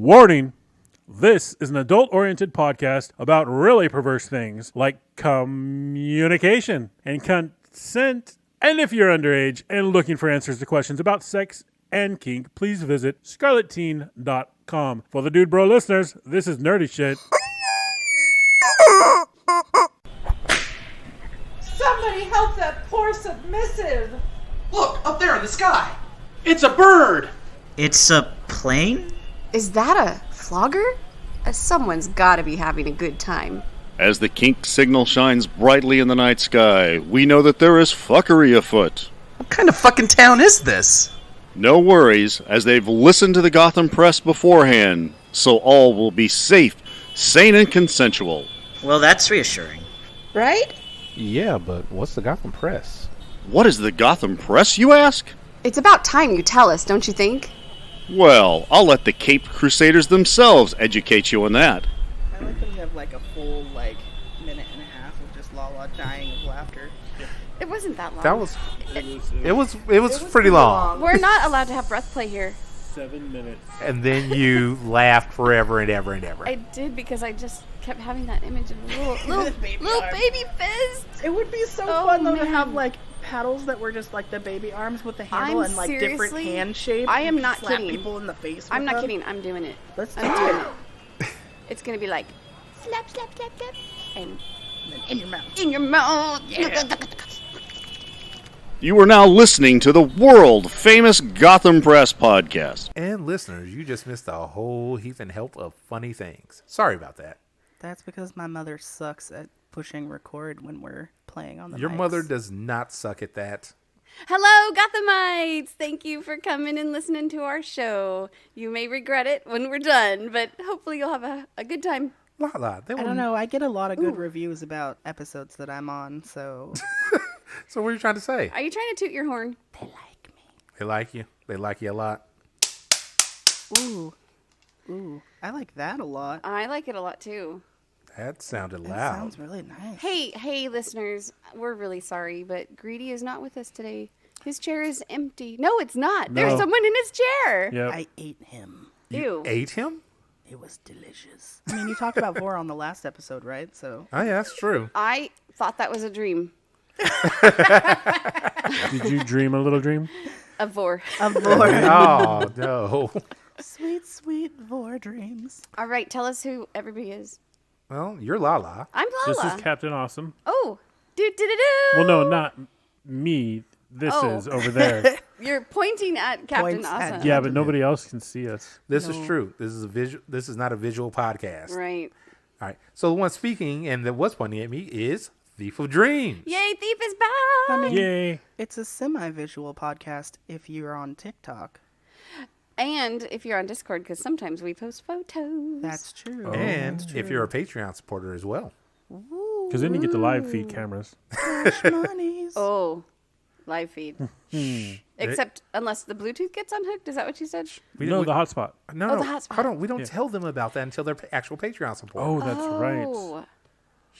Warning! This is an adult-oriented podcast about really perverse things like communication and consent. And if you're underage and looking for answers to questions about sex and kink, please visit scarletteen.com. For the Dude Bro listeners, this is nerdy shit. Somebody help that poor submissive! Look, up there in the sky! It's a bird! It's a plane? Is that a flogger? Someone's gotta be having a good time. As the kink signal shines brightly in the night sky, we know that there is fuckery afoot. What kind of fucking town is this? No worries, as they've listened to the Gotham Press beforehand, so all will be safe, sane, and consensual. Well, that's reassuring. Right? Yeah, but what's the Gotham Press? What is the Gotham Press, you ask? It's about time you tell us, don't you think? Well, I'll let the Cape Crusaders themselves educate you on that. I like that we have like a full minute and a half of just Lala dying of laughter. It wasn't that long. That was it was pretty long. We're not allowed to have breath play here. 7 minutes. And then you laughed forever and ever and ever. I did because I just kept having that image of a little baby fist. It would be so Oh, fun though to man. have paddles that were just like the baby arms with the handle I'm and different seriously- hand shapes. I am You not slap kidding. people in the face. I'm with not them. kidding. I'm doing it. Let's do I'm doing it. it. It's gonna be like slap, slap, slap, slap, and In your mouth. in your mouth. You are now listening to the world-famous Gotham Press podcast. And listeners, you just missed a whole heap and help of funny things. Sorry about that. That's because my mother sucks at pushing record when we're playing on the Your mics. mother does not suck at that. Hello, Gothamites! Thank you for coming and listening to our show. You may regret it when we're done, but hopefully you'll have a good time. Lala, I don't know. I get a lot of good reviews about episodes that I'm on, so So what are you trying to say? Are you trying to toot your horn? they like me. They like you. They like you a lot. Ooh, I like that a lot. I like it a lot too. That sounded That loud. sounds really nice. Hey, listeners, we're really sorry, but Greedy is not with us today. His chair is empty. No, it's not. There's No. someone in his chair. Yep. I ate him. Ew. Ate him? It was delicious. I mean, you talked about Vor on the last episode, right? So Oh, yeah, that's true. I thought that was a dream. Did you dream a little dream? A vor. of Vor. Oh, no. Sweet, sweet Vor dreams. All right, tell us who everybody is. Well, you're Lala. I'm Lala. This is Captain Awesome. Oh, do. Well, no, not me. This Oh. is over there. You're pointing at Captain Points at- Awesome. Yeah, but nobody else can see us. This is true. This is a visual. This is not a visual podcast. Right. All right. So the one speaking and that was pointing at me is Thief of Dreams. Yay, Thief is back. I mean, Yay. it's a semi-visual podcast if you're on TikTok. And if you're on Discord, because sometimes we post photos. That's true. And if you're a Patreon supporter as well. Because then you get the live feed cameras. Cash monies. Oh, live feed. Hmm. Except unless the Bluetooth gets unhooked. Is that what you said? No, the hotspot. No, Oh, no. the hotspot. Hold on. We don't Yeah. tell them about that until they're actual Patreon supporters. Oh, that's right. Oh.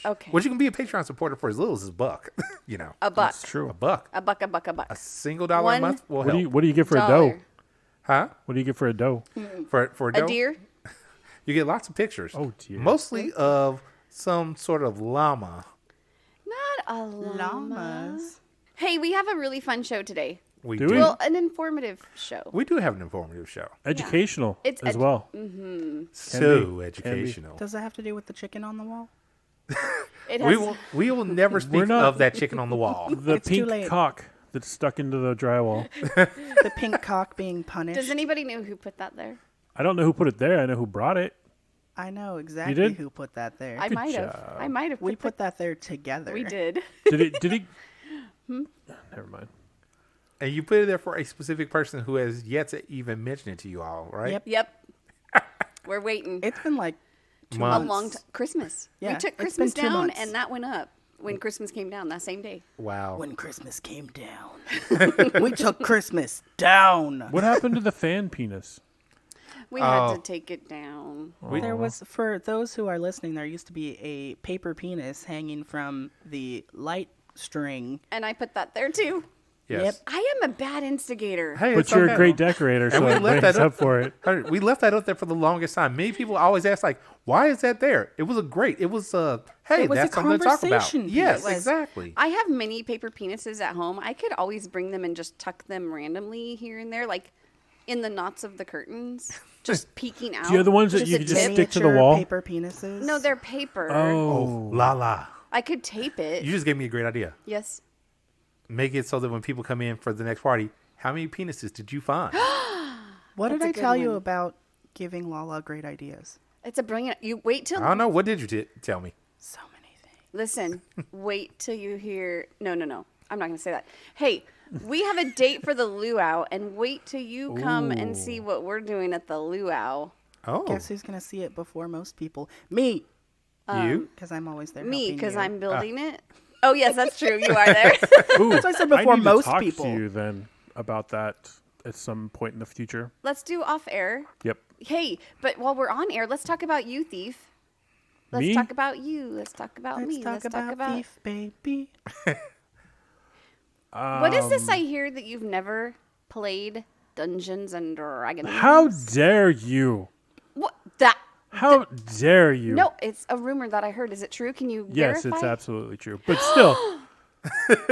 Okay. What you can be a Patreon supporter for as little as a buck. You know. A buck. It's true. A buck. A buck, a buck, a buck. A single dollar a One month will What do help. you What do you get for a dough? Dollar. Huh? What do you get for a dough? For a dough? A deer? You get lots of pictures. Oh, dear. Mostly of some sort of llama. Not a llama. Llamas. Hey, we have a really fun show today. We Do do. we? Well, an informative show. We do have an informative show. Educational It's as edu- well. So be. educational. Does that have to do with the chicken on the wall? It has, We will never speak not- of that chicken on the wall. The It's too pink late. cock that's stuck into the drywall. The pink cock being punished. Does anybody know who put that there? I don't know who put it there. I know who brought it. I know exactly did? who put that there. I might have. job. I might have. We put that there together. We did. Did it? Did he? Never mind. And you put it there for a specific person who has yet to even mention it to you all, right? Yep. Yep. We're waiting. It's been like A Months. long Christmas. Yeah, We took it's been Christmas 2 down, months. and that went up when Christmas came down that same day. Wow. when Christmas came down. We took Christmas down. What happened to the fan penis? We had Oh. to take it down. There was, for those who are listening, there used to be a paper penis hanging from the light string. And I put that there too. Yes. I am a bad instigator. Hey, But it's you're okay. a great decorator, so we it left makes that up for it. We left that up there for the longest time. Many people always ask, like, why is that there? It was hey, It was that's a something to talk about. conversation Yes, piece. exactly. I have many paper penises at home. I could always bring them and just tuck them randomly here and there, like in the knots of the curtains, just peeking out. Do you have the ones that Just you a can just tip. stick to the Miniature wall? paper penises. No, they're paper. Oh, la la. I could tape it. You just gave me a great idea. Yes. Make it so that when people come in for the next party, how many penises did you find? What did That's a I good tell you one. about giving Lala great ideas? It's a brilliant. You wait till. I don't know. What did you tell me? So many things. Listen, wait till you hear. No. I'm not going to say that. Hey, we have a date for the luau, and wait till you come and see what we're doing at the luau. Oh, Guess who's gonna see it before most people? Me, you? because I'm always there. Me, helping because you. I'm building it. Oh yes, that's true. You are there. Ooh, That's what I said before need to most talk people. to you then about that at some point in the future. Let's do off air. Yep. Hey, but while we're on air, let's talk about you, Thief. Let's Me? talk about you. Let's talk about Let's me. talk about thief, baby. What is this I hear that you've never played Dungeons and Dragons? How dare you? What that? How dare you? No, it's a rumor that I heard. Is it true? Can you Yes, verify? it's absolutely true. But still,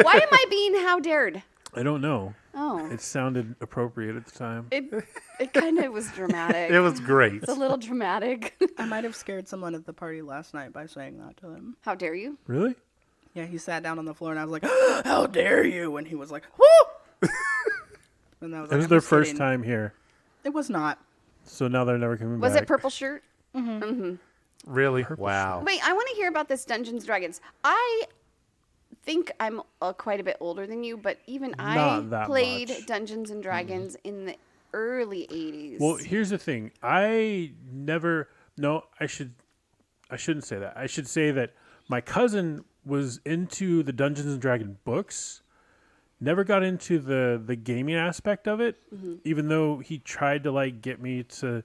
Why am I being how dared? I don't know. Oh, It sounded appropriate at the time. it kind of was dramatic. It was great. It's a little dramatic. I might have scared someone at the party last night by saying that to him. How dare you? Really? Yeah, he sat down on the floor and I was like, "How dare you?" And he was like, "Whoo!" And I was It like, was "I'm their just first kidding." time here. It was not. So now they're never coming Was back. it purple shirt? Really? Wow. Wait, I want to hear about this Dungeons Dragons. I think I'm quite a bit older than you, but even I Not that played much. Dungeons and Dragons in the early 80s. Well, here's the thing. I shouldn't say that. I should say that my cousin was into the Dungeons and Dragons books. Never got into the gaming aspect of it, even though he tried to like get me to.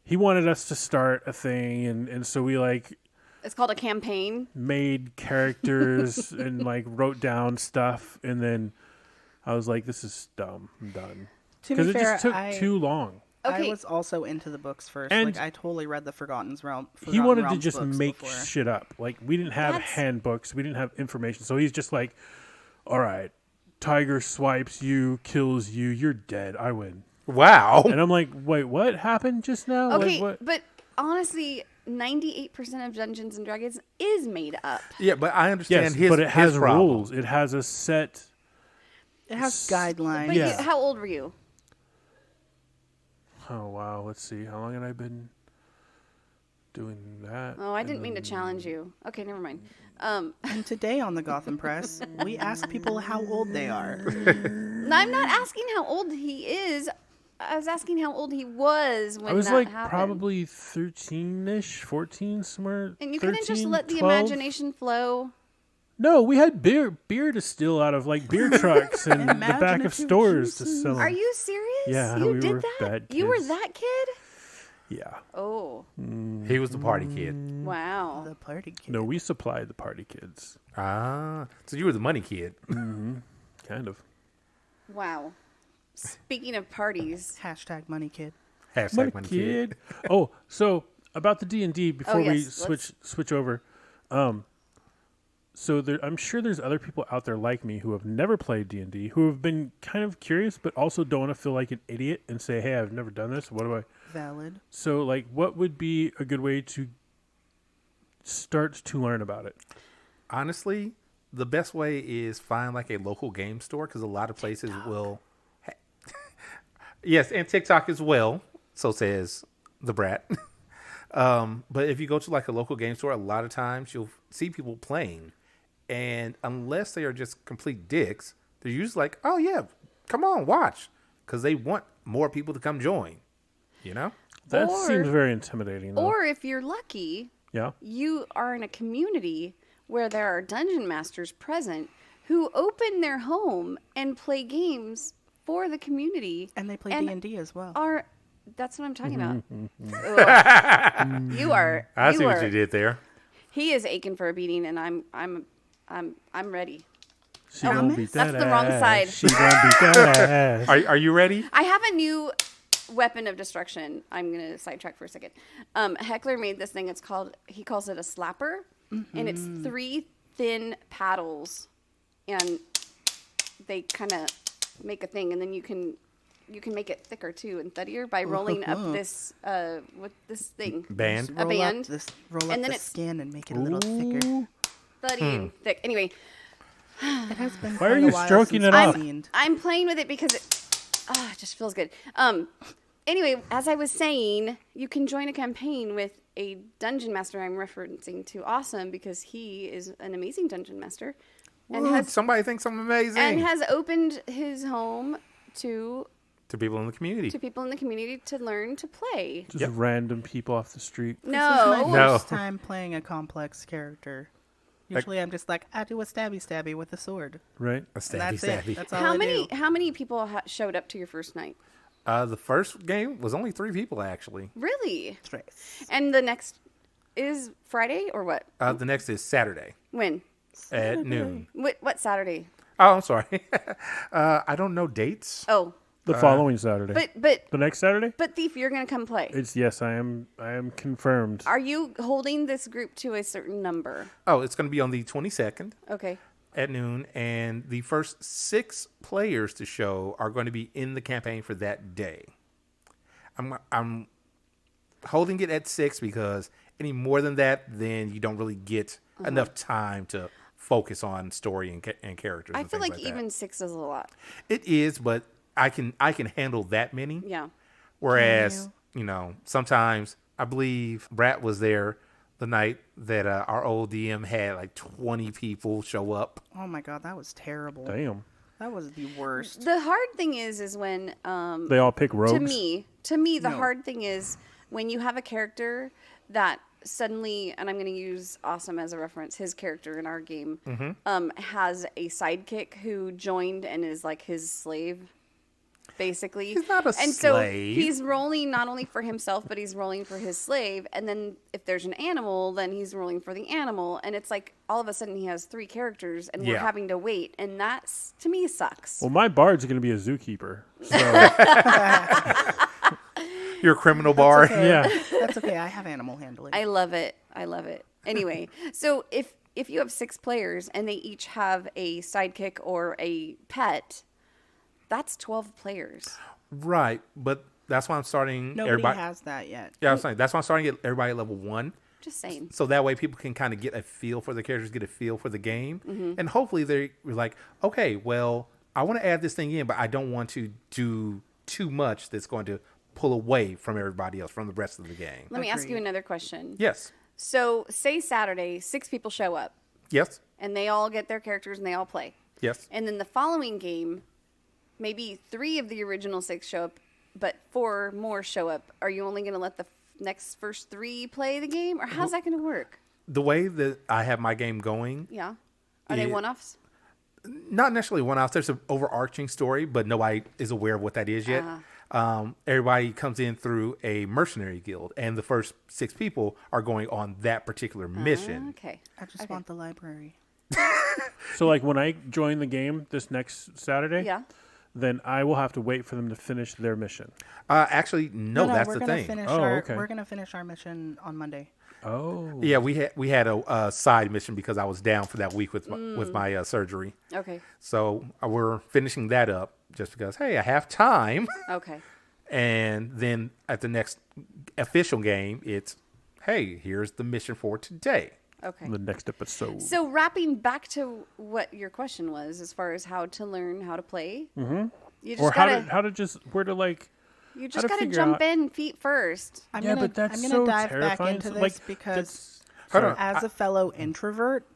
He wanted us to start a thing, and so we like it's called a campaign. made characters and like wrote down stuff, and then I was like, "This is dumb. I'm done." To Because be it fair, just took I, too long. Okay. I was also into the books first. And like I totally read the Forgotten Realms. He wanted to Realms just books make before. shit up. Like we didn't have That's- handbooks, we didn't have information. So he's just like, "All right, tiger swipes you, kills you, you're dead. I win." Wow. And I'm like, "Wait, what happened just now?" Okay, Like, what? but honestly, 98% of Dungeons and Dragons is made up. Yeah, but I understand Yes, his but it has his problem. rules. It has a set. It has guidelines. But Yeah. how old were you? Oh wow, let's see. How long had I been doing that? Oh, I didn't mean to challenge you. Okay, never mind. And today on the Gotham Press, we ask people how old they are. No, I'm not asking how old he is. I was asking how old he was when I was that like happened. probably 13-ish, 14, somewhere. And you couldn't just 13, let the 12. imagination flow. No, we had beer to steal out of like beer trucks and the back of Imaginative stores to juices. sell 'em. Are you serious? Yeah, you we did were that. bad You were kids. that kid. Yeah. Oh, He was the party kid. wow. The party kid. No, we supplied the party kids. Ah, so you were the money kid. Kind of. Wow. Speaking of parties, Hashtag money kid. Hashtag money kid. Oh, so about the D&D before we yes, switch over. So I'm sure there's other people out there like me who have never played D&D, who have been kind of curious, but also don't want to feel like an idiot and say, "Hey, I've never done this. What do I?" Valid. So, like, what would be a good way to start to learn about it? Honestly, the best way is find like a local game store because a lot of places will. Yes, and TikTok as well. So says the brat. But if you go to like a local game store, a lot of times you'll see people playing, and unless they are just complete dicks, they're usually like, "Oh yeah, come on, watch," because they want more people to come join. You know? That Or- seems very intimidating. Though. or if you're lucky, yeah. you are in a community where there are dungeon masters present who open their home and play games for the community. And they play And D&D as well. That's what I'm talking about. Ugh. You are. I you see are, what you did there. He is aching for a beating, and I'm ready. She gonna beat that That's the wrong ass. side. She gonna beat that ass. Are you ready? I have a new weapon of destruction. I'm going to sidetrack for a second. Heckler made this thing. He calls it a slapper. And it's 3 thin paddles. And they kind of make a thing. And then you can make it thicker too and thuddier by rolling up this with this thing. Band. A band. Roll up And then the it's skin and make it a little thicker. Thuddy and thick. Anyway, It has been Why are quite you a while stroking since it I've off? seen- I'm playing with it because it just feels good. Anyway, as I was saying, you can join a campaign with a dungeon master. I'm referencing to Awesome because he is an amazing dungeon master. Ooh, somebody thinks I'm amazing. And has opened his home to to people in the community. people in the community to learn to play. Just random people off the street. This is my No. first time playing a complex character. Usually I'm just like, I do a stabby with a sword. Right? A And stabby that's stabby. it. That's all How I many do. how many people showed up to your first night? The first game was only 3 people actually. Really? Trace. And the next is Friday or what? The next is Saturday When? at noon. What Saturday? Oh, I'm sorry. I don't know dates. Oh, The following Saturday. but The next Saturday? Thief, you're gonna come play. It's yes, I am confirmed. Are you holding this group to a certain number? Oh, it's going to be on the 22nd Okay. at noon, and the first 6 players to show are going to be in the campaign for that day. I'm holding it at 6 because any more than that, then you don't really get enough time to focus on story and characters. I and feel things like that. even 6 is a lot. It is, but I can handle that many. Yeah. Whereas, sometimes I believe Brat was there the night that our old DM had like 20 people show up. Oh my god, that was terrible. Damn. That was the worst. The hard thing is when They all pick rogues. to me the No. hard thing is when you have a character that suddenly, and I'm going to use Awesome as a reference, his character in our game has a sidekick who joined and is like his slave, basically. He's not a and so slave. he's rolling not only for himself, but he's rolling for his slave. And then if there's an animal, then he's rolling for the animal. And it's like all of a sudden he has 3 characters and we're Yeah. having to wait. And that's, to me, sucks. Well, my bard's going to be a zookeeper. So, You're a criminal bar. Okay. yeah. That's okay. I have animal handling. I love it. I love it. Anyway, so if you have 6 players and they each have a sidekick or a pet, that's 12 players. Right, but that's why I'm starting Nobody everybody. has that yet. Yeah, I'm saying that's why I'm starting to get everybody at level 1. Just saying. So that way people can kind of get a feel for the characters, get a feel for the game. And hopefully they're like, okay, well, I want to add this thing in, but I don't want to do too much that's going to pull away from everybody else, from the rest of the game. Let me ask you Agreed. another question. Yes. So, say Saturday, 6 people show up Yes. and they all get their characters and they all play. Yes. And then the following game, maybe 3 of the original 6 show up, but 4 more show up. Are you only going to let the first 3 play the game? Or how's that going to work? The way that I have my game going, Yeah. Are they Yeah. one-offs? not necessarily one off. There's an overarching story, but nobody is aware of what that is yet. Everybody comes in through a mercenary guild, and the first 6 people are going on that particular mission. Okay. I just want the library. So, like, when I join the game this next Saturday, Yeah. then I will have to wait for them to finish their mission. Actually, no, that's we're the gonna thing. Finish Oh, our, okay. We're gonna finish our mission on Monday. Oh. Yeah, we had a side mission because I was down for that week with my surgery. Okay. So we're finishing that up just because, hey, I have time. Okay. And then at the next official game, it's, hey, here's the mission for today. Okay. The next episode. So wrapping back to what your question was, as far as how to learn how to play, you just or gotta where to like. you how just to gotta figure jump out- in feet first. I'm Yeah, gonna, but that's I'm gonna so dive back terrifying. into So, this like, because Hold on. as a fellow introvert,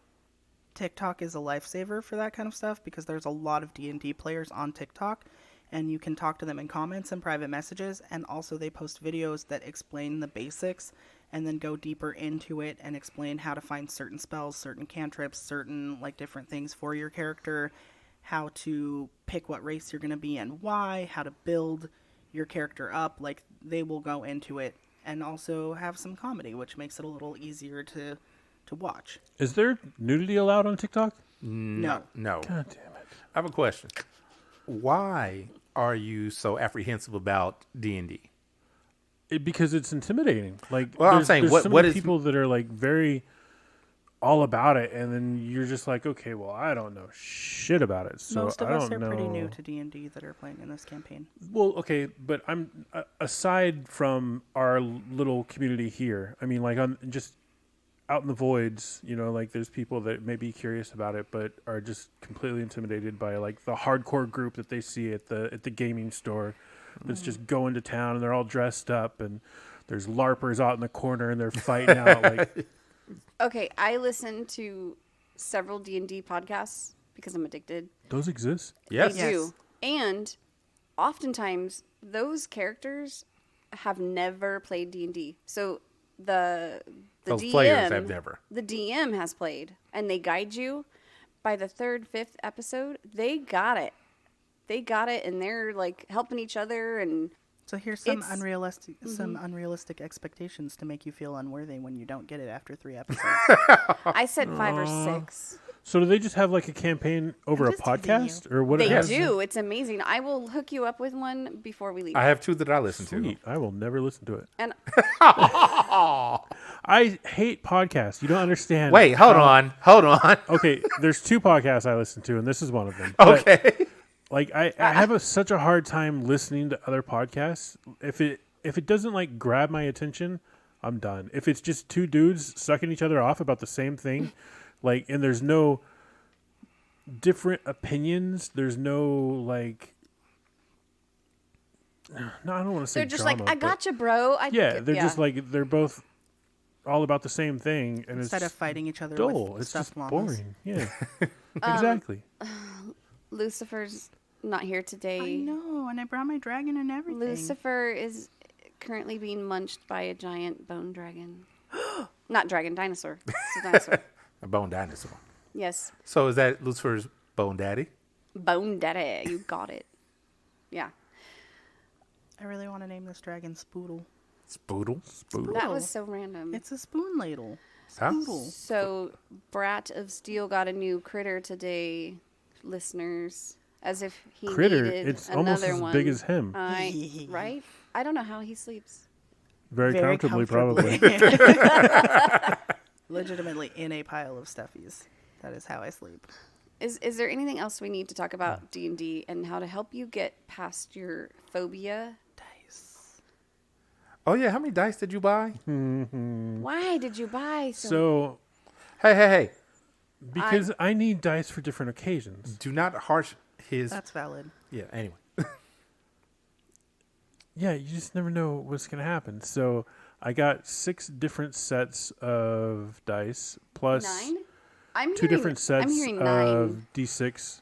TikTok is a lifesaver for that kind of stuff because there's a lot of D&D players on TikTok and you can talk to them in comments and private messages, and also they post videos that explain the basics and then go deeper into it and explain how to find certain spells, certain cantrips, certain like different things for your character, how to pick what race you're going to be and why, how to build your character up. Like, they will go into it and also have some comedy, which makes it a little easier to to watch. Is there nudity allowed on TikTok? No. No. God damn it. I have a question. Why are you so apprehensive about D&D? Because it's intimidating. Like, Well, I'm there's, saying, there's what- so what many is- people that are like very all about it, and then you're just like, okay, well, I don't know shit about it, so Most of I us don't are know. pretty new to D&D that are playing in this campaign. Well, okay, but I'm aside from our little community here. I mean, like on just out in the voids, you know, like there's people that may be curious about it, but are just completely intimidated by like the hardcore group that they see at the gaming store. That's just going to town and they're all dressed up, and there's LARPers out in the corner and they're fighting out. Like, Okay, I listen to several D&D podcasts because I'm addicted. those exist. Yes. They do. And oftentimes those characters have never played D&D. So the Those DM, players have never. The DM has played, and they guide you. By the 3rd, 5th episode, they got it. They got it, and they're like helping each other. And So here's some It's- unrealistic expectations to make you feel unworthy when you don't get it after 3 episodes. I said 5 or 6. So do they just have like a campaign over a just teasing podcast, or what? They has- do. It's amazing. I will hook you up with one before we leave. I have 2 that I listen to. Sweet. I will never listen to it. And I hate podcasts. You don't understand. Wait, hold on. Okay, there's 2 podcasts I listen to, and this is one of them. But, Okay. like I have such a hard time listening to other podcasts. If it doesn't like grab my attention, I'm done. If it's just 2 dudes sucking each other off about the same thing, like, and there's no different opinions, there's no like. No, I don't want to say they're just drama, like, I but- gotcha, bro. Yeah, they're just like they're both all about the same thing, and Instead it's of fighting each other dull. with It's stuffed just llamas. boring. Yeah, exactly. Lucifer's not here today. I know, and I brought my dragon and everything. Lucifer is currently being munched by a giant bone dragon. Not dragon, dinosaur. It's a dinosaur. A bone dinosaur. Yes. So is that Lucifer's bone daddy? Bone daddy. You got it. Yeah. I really want to name this dragon Spoodle. Spoodle. That was so random. It's a spoon ladle. Huh? Spoodle. So, Brat-Of-Steel got a new critter today, listeners. As if he Critter, needed it's another almost as one. big as him. Right? I don't know how he sleeps. Very comfortably, probably. Legitimately in a pile of stuffies. That is how I sleep. Is there anything else we need to talk about D&D and how to help you get past your phobia? Oh yeah, how many dice did you buy? Why did you buy So, Hey. because I need dice for different occasions. Do not harsh his. That's valid. Yeah. Anyway. Yeah, you just never know what's going to happen. So, I got 6 different sets of dice plus 9? I'm 2 hearing, different sets I'm hearing 9. of D6.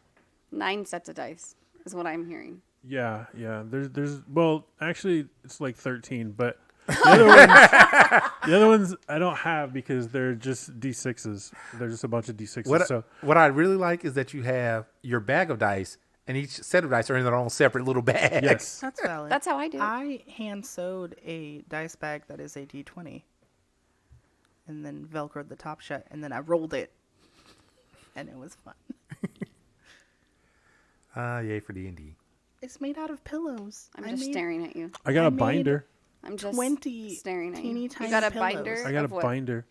9 sets of dice is what I'm hearing. Yeah. There's well, actually, it's like 13, but the other ones I don't have because they're just D6s. They're just a bunch of D6s. What I really like is that you have your bag of dice, and each set of dice are in their own separate little bags. Yes. That's valid. That's how I do it. I hand sewed a dice bag that is a D20. And then velcroed the top shut, and then I rolled it. And it was fun. Yay for D&D. It's made out of pillows. I'm just staring at you. I got I a made- binder. I'm just 20 staring at teeny you. tiny You got a pillows. binder? I got a of what? binder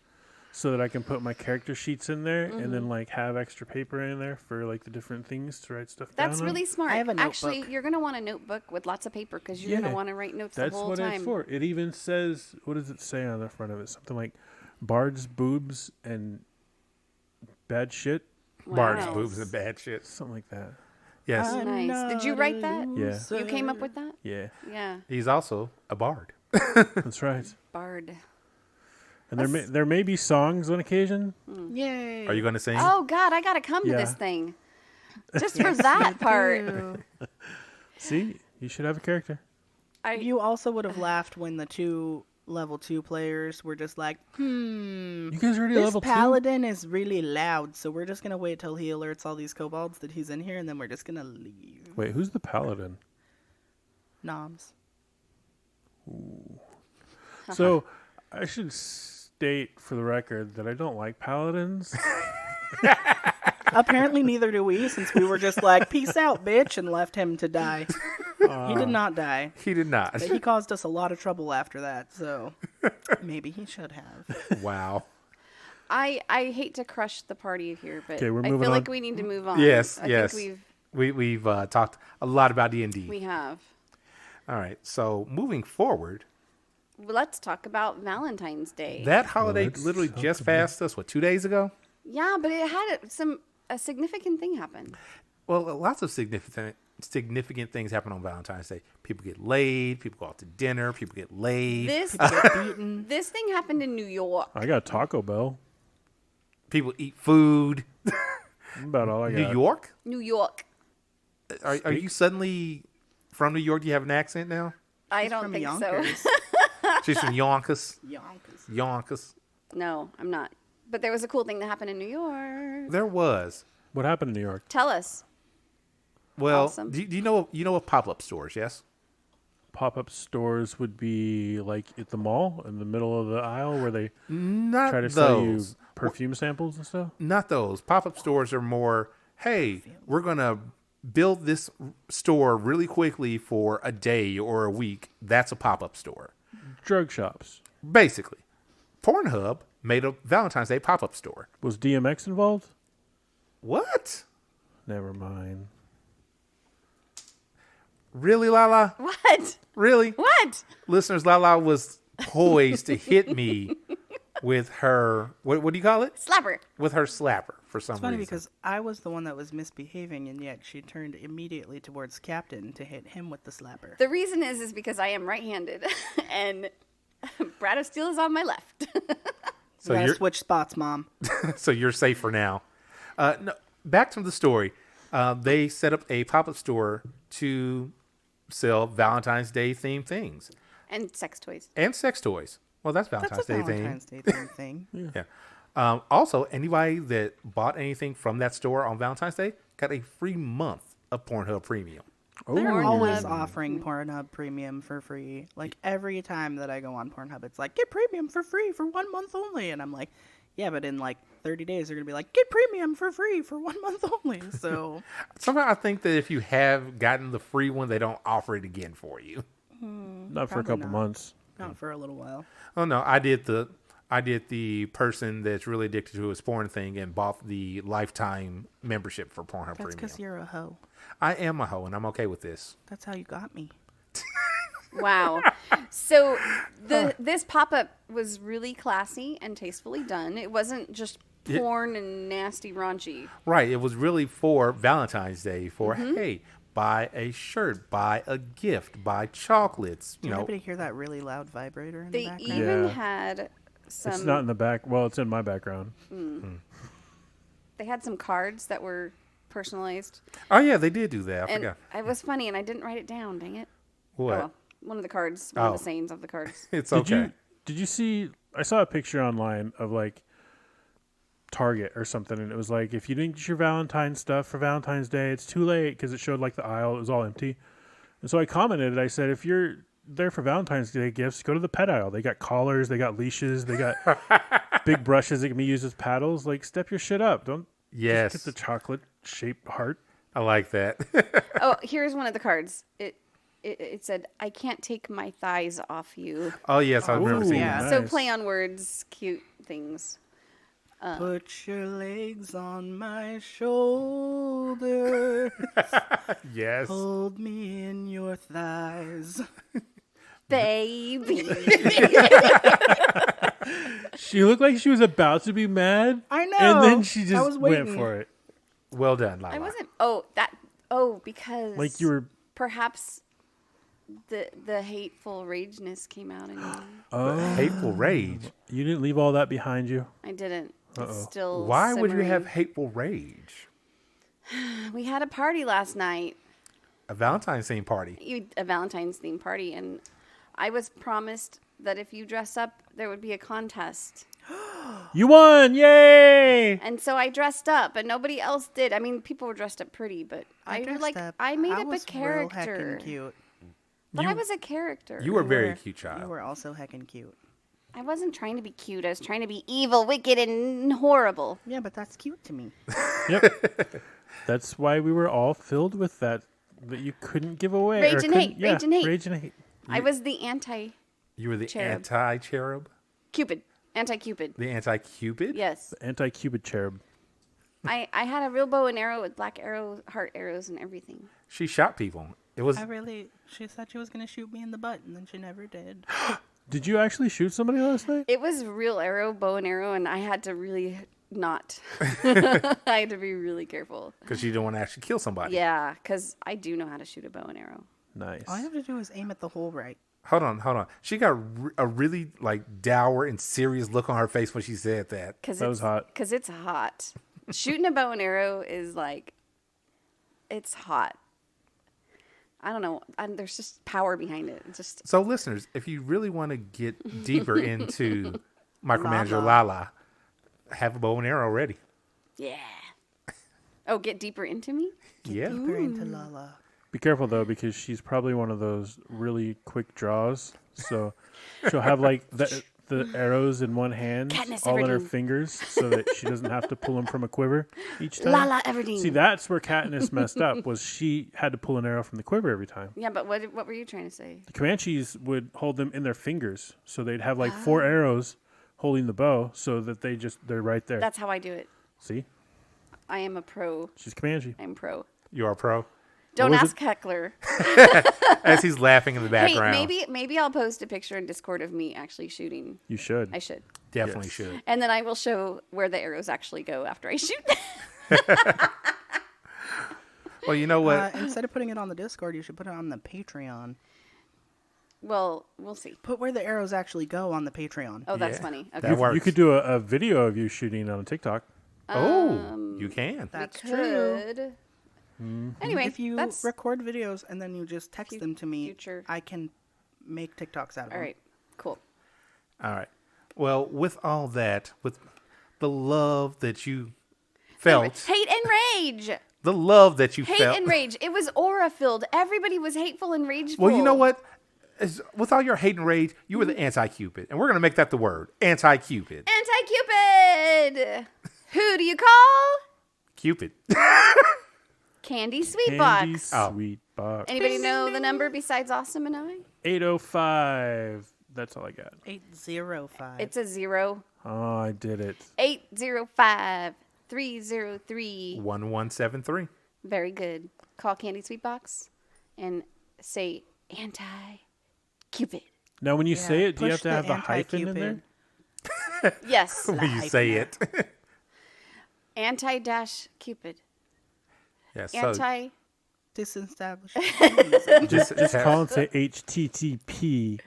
so that I can put my character sheets in there and then like have extra paper in there for like the different things to write stuff down. That's on. really smart. I have a Actually, notebook. you're going to want a notebook with lots of paper because you're Yeah. going to want to write notes That's the whole what time. it's for. It even says, what does it say on the front of it? Something like Bard's boobs and bad shit. Bard's Wow. boobs and bad shit. Something like that. Yes. Nice. Did you write that? Yeah. You came up with that? Yeah, Yeah. He's also a bard. that's right. Bard. And there may be songs on occasion. Yay. Are you going to sing? Oh, God, I got to come to this Yeah. thing. Just for that part. See, you should have a character. You also would have laughed when the 2 level 2 players were just like, You guys already this level 2? paladin is really loud, so we're just going to wait till he alerts all these kobolds that he's in here, and then we're just going to leave. Wait, who's the paladin? Noms. So I should state for the record that I don't like paladins. Apparently, neither do we, since we were just like, peace out, bitch, and left him to die. He did not die. He did not. But he caused us a lot of trouble after that, so maybe he should have. Wow. I hate to crush the party here, but Okay, we're I moving feel on. like we need to move on. Yes, I yes. think We've talked a lot about D&D. we have. All right, so moving forward, Well, let's talk about Valentine's Day. that holiday let's literally talk just about- passed us, 2 days ago? Yeah, but it had a significant thing happen. Well, lots of significant things happen on Valentine's Day. People get laid, people go out to dinner, people get laid, This Get beaten. this thing happened in New York. I got Taco Bell. people eat food. That's about all I got. New York? New York. Are you suddenly from New York? Do you have an accent now? I He's don't from think Yonkers. so. She's from Yonkers. Yonkers. Yonkers. No, I'm not. But there was a cool thing that happened in New York. There was. What happened in New York? Tell us. Well, Awesome. do you know of pop-up stores, yes? Pop-up stores would be like at the mall in the middle of the aisle where they Not try to those. sell you perfume samples and stuff. Not those. Pop-up stores are more, hey, we're going to build this store really quickly for a day or a week. That's a pop-up store. Drug shops. Basically. Pornhub made a Valentine's Day pop-up store. Was DMX involved? What? Never mind. Really, Lala? What? Really? What? Listeners, Lala was poised to hit me with her, what do you call it? Slapper. With her slapper for some It's funny reason. because I was the one that was misbehaving, and yet she turned immediately towards Captain to hit him with the slapper. The reason is because I am right-handed and Brat-Of-Steel is on my left. So We gotta you're switch spots, Mom. so you're safe for now. No, back to the story. They set up a pop-up store to sell Valentine's Day themed things And sex toys. and sex toys. Well, that's That's Valentine's a Day Valentine's Day thing. Yeah. Also, anybody that bought anything from that store on Valentine's Day got a free month of Pornhub Premium. They're Pornhub. always offering Pornhub Premium for free. Like every time that I go on Pornhub, it's like, get Premium for free for 1 month only. And I'm like, yeah, but in like 30 days, they're going to be like, get Premium for free for 1 month only. So Somehow I think that if you have gotten the free one, they don't offer it again for you. Not for a Probably couple not. months. not for a little while. Oh no, I did the person that's really addicted to his porn thing and bought the lifetime membership for Pornhub That's Premium. because you're a hoe. I am a hoe and I'm okay with this. That's how you got me. Wow. So this pop-up was really classy and tastefully done. It wasn't just porn and nasty raunchy. Right, it was really for Valentine's Day for hey, buy a shirt, buy a gift, buy chocolates, Did anybody hear that really loud vibrator in the They background? even Yeah. had some. It's not in the back. Well, it's in my background. They had some cards that were personalized, Oh yeah, they did do that. I and forgot. it was funny. And I didn't write it down. Dang it! What? Oh, well. One of the cards, one of Oh. the sayings of the cards. It's Did okay. Did you see? I saw a picture online of like Target or something, and it was like, if you didn't get your Valentine's stuff for Valentine's Day, it's too late, because it showed like the aisle, it was all empty. And so I commented, I said, if you're there for Valentine's Day gifts, go to the pet aisle. They got collars, they got leashes, they got big brushes that can be used as paddles. Like, step your shit up. Don't Yes, just get the chocolate shaped heart. I like that. Oh, here's one of the cards. It said, "I can't take my thighs off you." Oh yes, I remember Ooh, seeing yeah. that. So Nice. play on words, cute things. Put your legs on my shoulder. Yes. Hold me in your thighs. Baby. She looked like she was about to be mad. I know. And then she I just was went waiting. for it. Well done, Lila. I wasn't. Because Like you were. perhaps the hateful rageness came out in me. Oh, Hateful rage. you didn't leave all that behind you. I didn't. It's still. Why would you simmering. have hateful rage? We had a party last night, A Valentine's theme party. a Valentine's themed party, and I was promised that if you dress up, there would be a contest. You won! Yay! And so I dressed up, and nobody else did. I mean, people were dressed up pretty, but I dressed up. I made I up was a character. Real heckin' cute. But I was a character. You were a very were- cute You child. were also heckin' cute. I wasn't trying to be cute. I was trying to be evil, wicked, and horrible. Yeah, but that's cute to me. Yep. That's why we were all filled with that you couldn't give away. Rage and hate. Yeah, Rage and hate. Rage and hate. I was the anti-Cupid. You were the Cherub. anti-cherub? Anti-Cupid. The anti-Cupid? Yes. Anti-Cupid cherub. I had a real bow and arrow with black arrows, heart arrows, and everything. She shot people. It was She said she was going to shoot me in the butt, and then she never did. Did you actually shoot somebody last night? It was real arrow, bow and arrow, and I had to really not. I had to be really careful. because you didn't want to actually kill somebody. Yeah, because I do know how to shoot a bow and arrow. Nice. All you have to do is aim at the hole right. Hold on. She got a really dour and serious look on her face when she said that. That was hot. Because it's hot. Shooting a bow and arrow is it's hot. I don't know. There's just power behind it. It's just So, listeners, if you really want to get deeper into Micromanager Lala, have a bow and arrow ready. yeah. Oh, get deeper into me? Yeah. Deeper into Lala. Be careful though, because she's probably one of those really quick draws. So she'll have the arrows in one hand, Katniss all in her Everdeen. fingers, so that she doesn't have to pull them from a quiver each time. Lala Everdeen. See, that's where Katniss messed up. Was she had to pull an arrow from the quiver every time. Yeah, but what were you trying to say? The Comanches would hold them in their fingers, so they'd have 4 arrows holding the bow, so that they're right there. That's how I do it. See, I am a pro. she's Comanche. I'm pro. You are a pro. Don't was ask Heckler. As he's laughing in the Hey, background. maybe I'll post a picture in Discord of me actually shooting. You should. I should. Definitely Yes. should. And then I will show where the arrows actually go after I shoot. Well, you know what? Instead of putting it on the Discord, you should put it on the Patreon. Well, we'll see. Put where the arrows actually go on the Patreon. Oh, that's Yeah, funny. Okay. that works. You could do a video of you shooting on TikTok. You can. That's We true. could. Anyway, If you that's record videos and then you just text them to me, future. I can make TikToks out of them. all right. Cool. All right. Well, with all that, with the love that you felt, Hate and rage. the love that you Hate felt. and rage. It was aura filled. Everybody was hateful and rageful. Well, you know what? With all your hate and rage, you were the anti-Cupid. And we're going to make that the word. Anti-Cupid. Anti-Cupid. Who do you call? Cupid. Candy Sweet Candy Box. Sweet Box. Anybody know the number besides Awesome and I? 805. That's all I got. 805. It's a 0. Oh, I did it. 805 303. 1173. Very good. Call Candy Sweet Box and say anti-Cupid. Now, when you say it, do you have push to have the hyphen in anti-Cupid. there? Yes. When you say it. Anti-Cupid. Yes. So Anti. Disestablished. just Just call and say HTTP.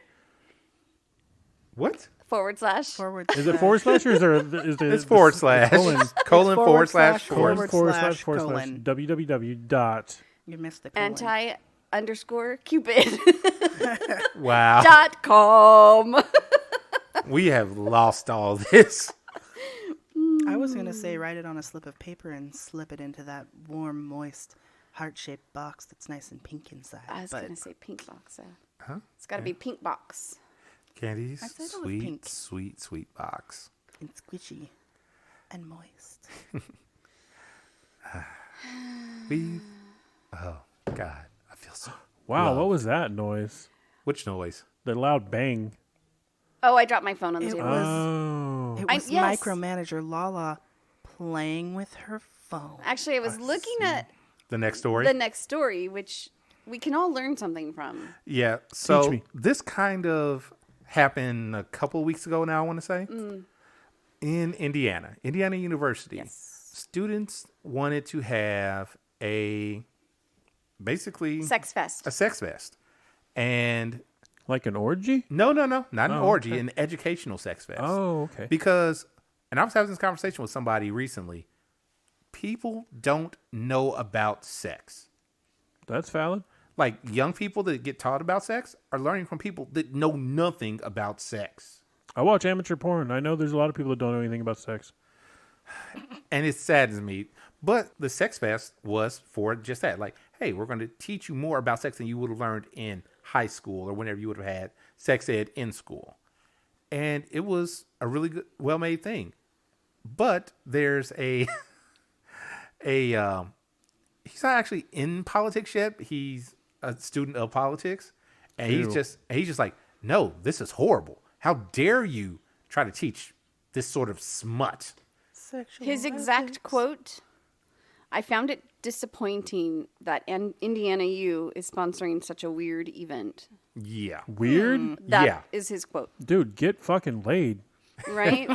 What? / Forward Is it forward slash or is there? It's forward slash. Colon Colon / forward slash colon. www dot. You missed the colon. anti_Cupid. Wow. .com. We have lost all this. I was going to say write it on a slip of paper and slip it into that warm, moist, heart-shaped box that's nice and pink inside. I was but going to say pink box. It's got to be pink box. Candy's I said it was sweet, pink. sweet, sweet box. and squishy and moist. Oh, God. I feel so. Wow, Love. what was that noise? Which noise? The loud bang. Oh, I dropped my phone on the It table. was Oh. it was yes. micromanager Lala playing with her phone. Actually, I was looking at The next story? the next story, which we can all learn something from. Yeah. So me. this kind of happened a couple of weeks ago now, I want to say. In Indiana University. Yes. Students wanted to have basically Sex fest. a sex fest. And Like an orgy? no, not an Oh, orgy, okay. an educational sex fest. Oh, okay. Because, and I was having this conversation with somebody recently, people don't know about sex. That's valid. Like young people that get taught about sex are learning from people that know nothing about sex. I watch amateur porn. I know there's a lot of people that don't know anything about sex. And it saddens me. But the sex fest was for just that. Like, hey, we're going to teach you more about sex than you would have learned in high school or whenever you would have had sex ed in school. and it was a really good, well-made thing. But there's a he's not actually in politics yet. He's a student of politics, and he's just like, no, this is horrible. How dare you try to teach this sort of smut? His exact quote: "I found it disappointing that Indiana U is sponsoring such a weird event." Yeah, Weird? That is his quote. Dude, get fucking laid. Right?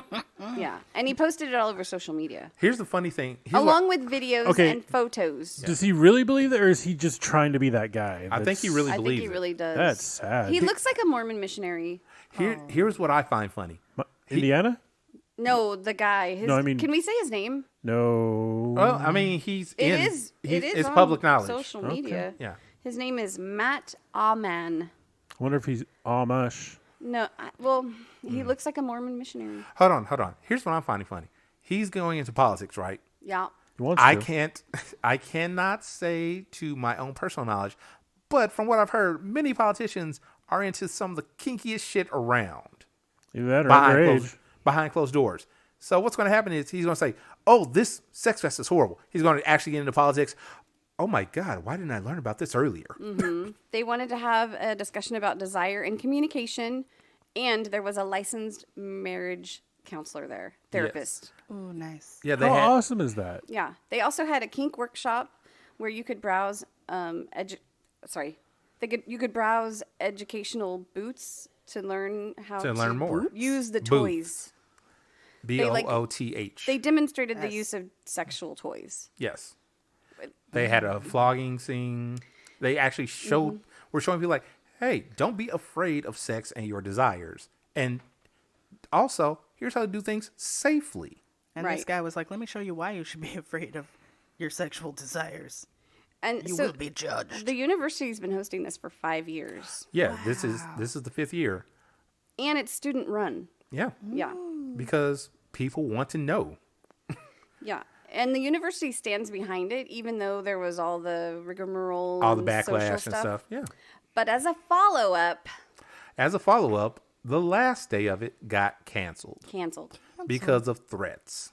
Yeah. And he posted it all over social media. Here's the funny thing. Along with videos and photos. Does he really believe that, or is he just trying to be that guy? I think he really I believes think he really does. That's sad. He looks like a Mormon missionary. Here's what I find funny. Indiana? No, the guy. No, I mean- can we say his name? No. Well, I mean, It is it's on public knowledge. Social media. Yeah. His name is Matt Aman. I wonder if he's Amish. No, he looks like a Mormon missionary. Hold on. Here's what I'm finding funny. He's going into politics, right? Yeah. He wants I to. cannot say to my own personal knowledge, but from what I've heard, many politicians are into some of the kinkiest shit around. Either that or underage. Behind closed doors. So what's going to happen is he's going to say, oh, this sex fest is horrible. He's going to actually get into politics. Oh my God, why didn't I learn about this earlier? Mm-hmm. They wanted to have a discussion about desire and communication, and there was a licensed marriage counselor there, therapist. Oh, nice. Yeah, How awesome is that? Yeah. They also had a kink workshop where you could browse you could browse educational boots to learn how to learn more. Use the Booth. toys. BOOTH. They demonstrated the use of sexual toys. Yes. They had a flogging scene. They actually were showing people like, hey, don't be afraid of sex and your desires. And also, here's how to do things safely. And this guy was like, let me show you why you should be afraid of your sexual desires. And you will be judged. The university's been hosting this for 5 years. Yeah, this is the 5th year. And it's student run. Yeah. Yeah. Because people want to know. Yeah. And the university stands behind it, even though there was all the rigmarole, All the and backlash and social stuff. Yeah. But as a follow-up, the last day of it got canceled because of threats.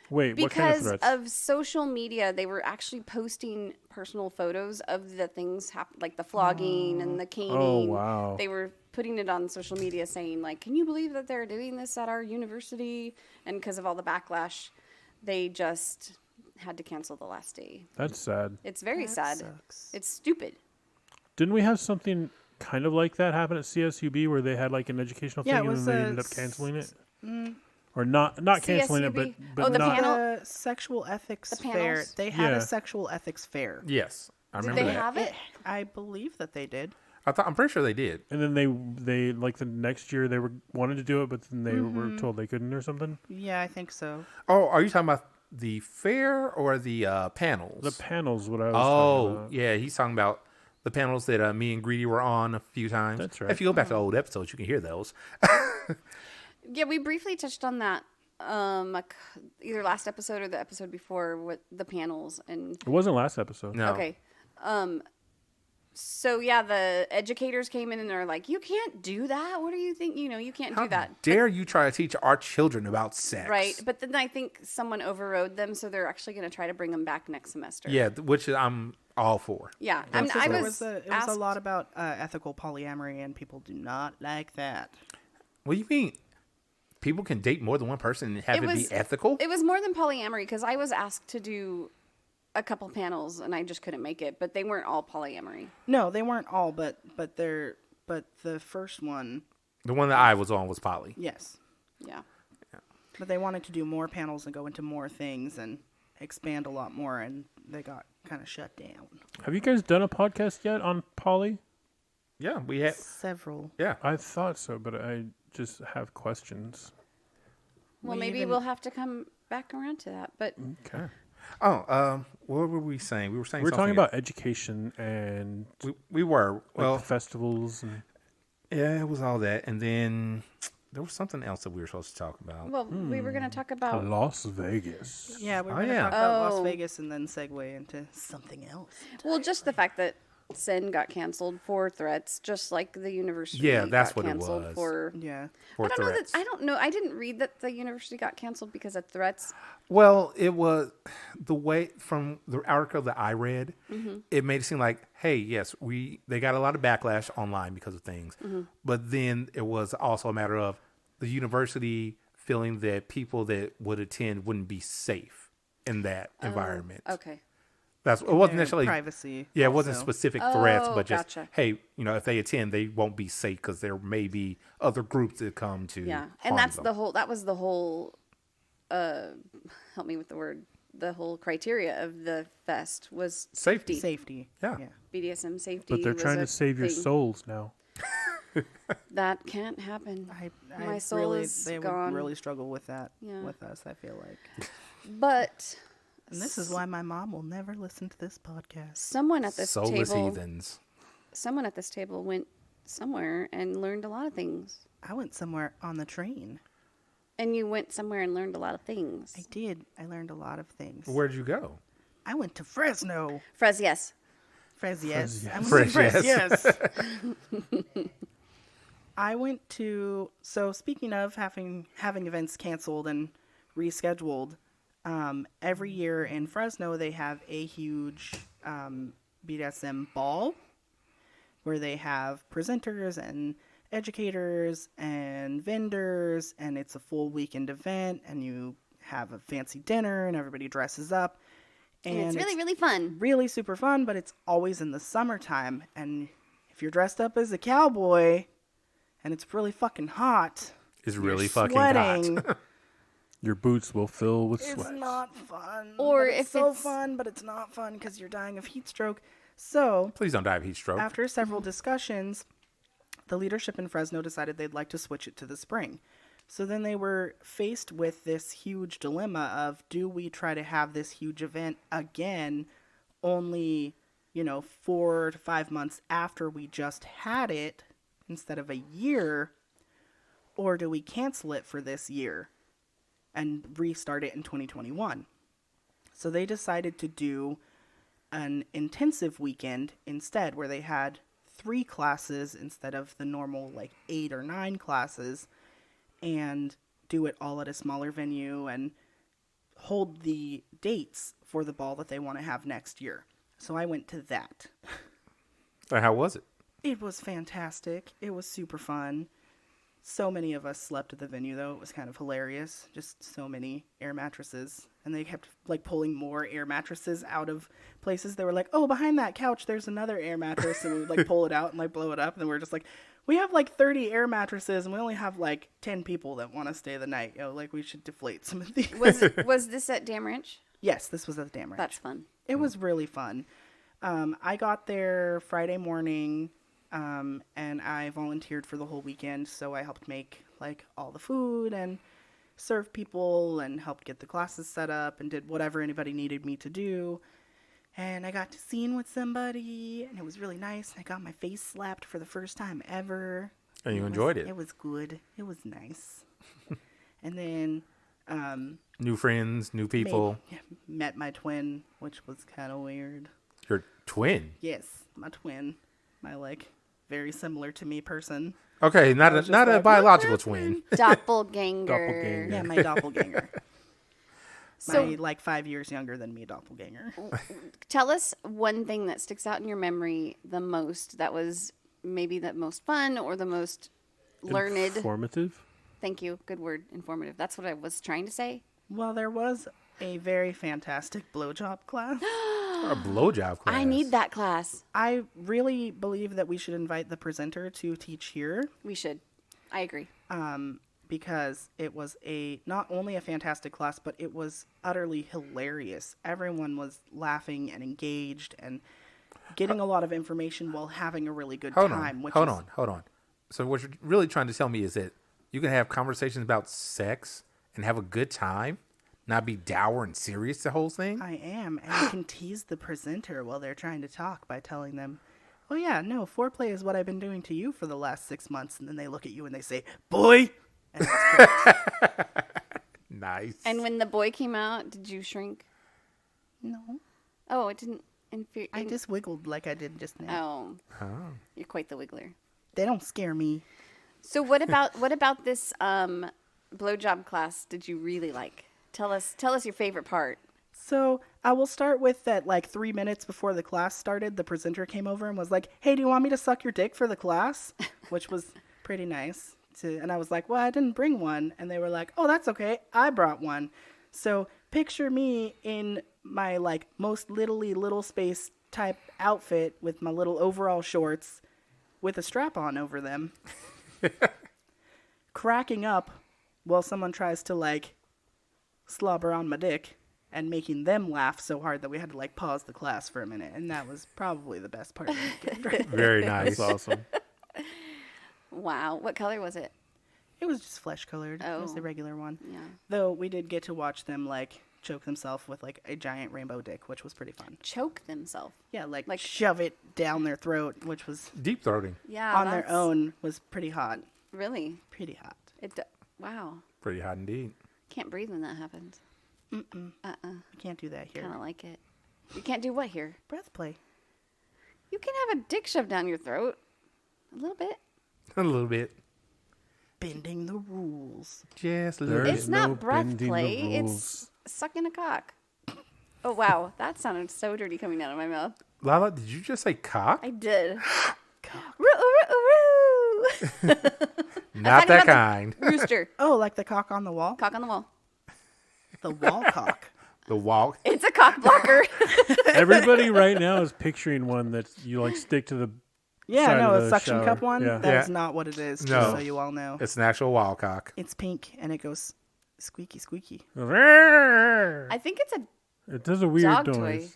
Wait, what kind of because threats? of social media, they were actually posting personal photos of the things like the flogging and the caning. Oh, wow. They were putting it on social media saying, like, can you believe that they're doing this at our university? And because of all the backlash, they just had to cancel the last day. That's sad. It's very sad. Sucks. It's stupid. Didn't we have something kind of like that happen at CSUB where they had like an educational thing and then they ended up canceling it? Or not canceling it, but the not. panel? The sexual ethics The fair. panels? They had Yeah. a sexual ethics fair. Yes. I Did remember they that. have it? I believe that they did. I'm pretty sure they did. And then they like the next year they wanted to do it, but then they were told they couldn't or something. Yeah, I think so. Oh, are you talking about the fair or the panels? The panels, what I was talking about. Yeah, he's talking about the panels that me and Greedy were on a few times. That's right. If you go back to old episodes, you can hear those. Yeah, we briefly touched on that either last episode or the episode before with the panels. And It wasn't last episode. No. okay. So yeah, the educators came in and they're like, "You can't do that. What do you think? You can't How do that." dare you try to teach our children about sex? Right, but then I think someone overrode them, so they're actually going to try to bring them back next semester. Yeah, which I'm all for. Yeah. It I was was a asked, lot about ethical polyamory, and people do not like that. What do you mean? People can date more than one person and have it be ethical? It was more than polyamory because I was asked to do a couple panels and I just couldn't make it, but they weren't all polyamory. No, they weren't all, but the first one, The one that I was on was poly. yes. Yeah. But they wanted to do more panels and go into more things and expand a lot more, and they got kind of shut down. Have you guys done a podcast yet on poly? Yeah, we had. Several. Yeah. I thought so, but I just have questions. Well, We maybe even- we'll have to come back around to that, but Okay. Oh, what were we saying? We were saying We're talking something- about education and We were. like Well, festivals and yeah, it was all that. And then there was something else that we were supposed to talk about. well, we were going to talk about Las Vegas. Yeah, we were Oh, going to yeah. talk about Las Oh. Vegas and then segue into something else. just the fact that Sin got canceled for threats, just like the university. Yeah, that's got what it canceled was. For Yeah. For I don't threats. know that. I don't know. I didn't read that the university got canceled because of threats. Well, it was the way from the article that I read, it made it seem like, hey, yes, they got a lot of backlash online because of things. But then it was also a matter of the university feeling that people that would attend wouldn't be safe in that environment. Okay. It wasn't Their necessarily privacy. Yeah, it wasn't also. specific threats, but just gotcha. hey, if they attend, they won't be safe because there may be other groups that come to. Yeah, harm and that's them. the whole. That was the whole. Help me with the word. The whole criteria of the fest was Safety. Safety. Yeah. BDSM safety. But they're was trying a to save your thing. souls now. That can't happen. My soul really, is they gone. would really struggle with that Yeah. with us, I feel like. But And this is why my mom will never listen to this podcast. someone at this Soulless table. heathens. Someone at this table went somewhere and learned a lot of things. I went somewhere on the train. And you went somewhere and learned a lot of things. I did. I learned a lot of things. Where'd you go? I went to Fresno. Frez, yes. Frez, yes. I went Frez, to Frez, yes. yes. I went to, so speaking of having events canceled and rescheduled, every year in Fresno they have a huge BDSM ball where they have presenters and educators and vendors, and it's a full weekend event, and you have a fancy dinner and everybody dresses up. And it's really, really fun. Really super fun, but it's always in the summertime. And if you're dressed up as a cowboy and it's really fucking hot, It's you're really fucking sweating. hot. Your boots will fill with It's sweat. not fun. Or but it's if so it's- fun, but it's not fun because you're dying of heat stroke. So Please don't die of heat stroke. after several discussions, the leadership in Fresno decided they'd like to switch it to the spring. So then they were faced with this huge dilemma of, do we try to have this huge event again only, 4 to 5 months after we just had it instead of a year, or do we cancel it for this year and restart it in 2021? So they decided to do an intensive weekend instead, where they had 3 classes instead of the normal 8 or 9 classes, and do it all at a smaller venue and hold the dates for the ball that they want to have next year. So I went to that. How was it? It was fantastic. It was super fun. So many of us slept at the venue, though. It was kind of hilarious. Just so many air mattresses. And they kept pulling more air mattresses out of places. They were like, oh, behind that couch, there's another air mattress. And we would pull it out and blow it up. And then we're just like, we have 30 air mattresses and we only have 10 people that want to stay the night. We should deflate some of these. Was this at Dam Ranch? Yes, this was at the Dam Ranch. That's fun. It was really fun. I got there Friday morning, and I volunteered for the whole weekend. So I helped make all the food and serve people and helped get the classes set up and did whatever anybody needed me to do. And I got to scene with somebody, and it was really nice. And I got my face slapped for the first time ever. And you enjoyed it. It was good. It was nice. And then New friends, new people. met my twin, which was kind of weird. Your twin. Yes, my twin. My very similar to me person. Okay, not was a just like, biological "What's twin. Doppelganger. Doppelganger. Yeah, my doppelganger. So- my 5 years younger than me doppelganger. Tell us one thing that sticks out in your memory the most, that was maybe the most fun or the most learned. Informative. Thank you. Good word. Informative. That's what I was trying to say. Well, there was a very fantastic blowjob class. A blowjob class. I need that class. I really believe that we should invite the presenter to teach here, We should. I agree. because it was not only a fantastic class, but it was utterly hilarious. Everyone was laughing and engaged and getting a lot of information while having a really good time. Hold on. So what you're really trying to tell me is that you can have conversations about sex and have a good time, not be dour and serious the whole thing? I am, and you can tease the presenter while they're trying to talk by telling them, oh yeah, no, foreplay is what I've been doing to you for the last 6 months. And then they look at you and they say, boy! And that's great. Nice. And when the boy came out, did you shrink? No. Oh, it didn't. I just wiggled like I did just now. Oh. You're quite the wiggler. They don't scare me. So what about this blowjob class did you really like? Tell us your favorite part. So I will start with that, like 3 minutes before the class started, the presenter came over and was like, hey, do you want me to suck your dick for the class? Which was pretty nice. And I was like, well, I didn't bring one. And they were like, oh, that's okay. I brought one. So picture me in my like most little space type outfit with my little overall shorts with a strap on over them. Cracking up while someone tries to like slobber on my dick. And making them laugh so hard that we had to like pause the class for a minute. And that was probably the best part of the weekend. Very nice. That's awesome. Wow. What color was it? It was just flesh colored. It was Oh. the regular one. Yeah. Though we did get to watch them like choke themselves with like a giant rainbow dick, which was pretty fun. Choke themselves. Yeah, like Like- shove it down their throat, which was Deep throating. Yeah. on their that's- own was pretty hot. Really? Pretty hot. Wow. Pretty hot indeed. Can't breathe when that happens. You can't do that here. Kind of like it. You can't do what here? Breath play. You can have a dick shoved down your throat. A little bit. A little bit. Bending the rules. Just a little There bit. is It's no not breath bending the play. rules. It's sucking a cock. Oh, wow. That sounded so dirty coming out of my mouth. Lala, did you just say cock? I did. Roo-roo-roo-roo. Not Talking that about the kind. Rooster. Oh, like the cock on the wall? Cock on the wall. The wall cock. The walk. It's a cock blocker. Everybody right now is picturing one that you like stick to the Yeah, side no, of a the suction shower. cup one. Yeah. That is Yeah. not what it is, just No. so you all know. It's an actual wild cock. It's pink and it goes squeaky squeaky. I think it's a. It does a weird Dog noise. toy.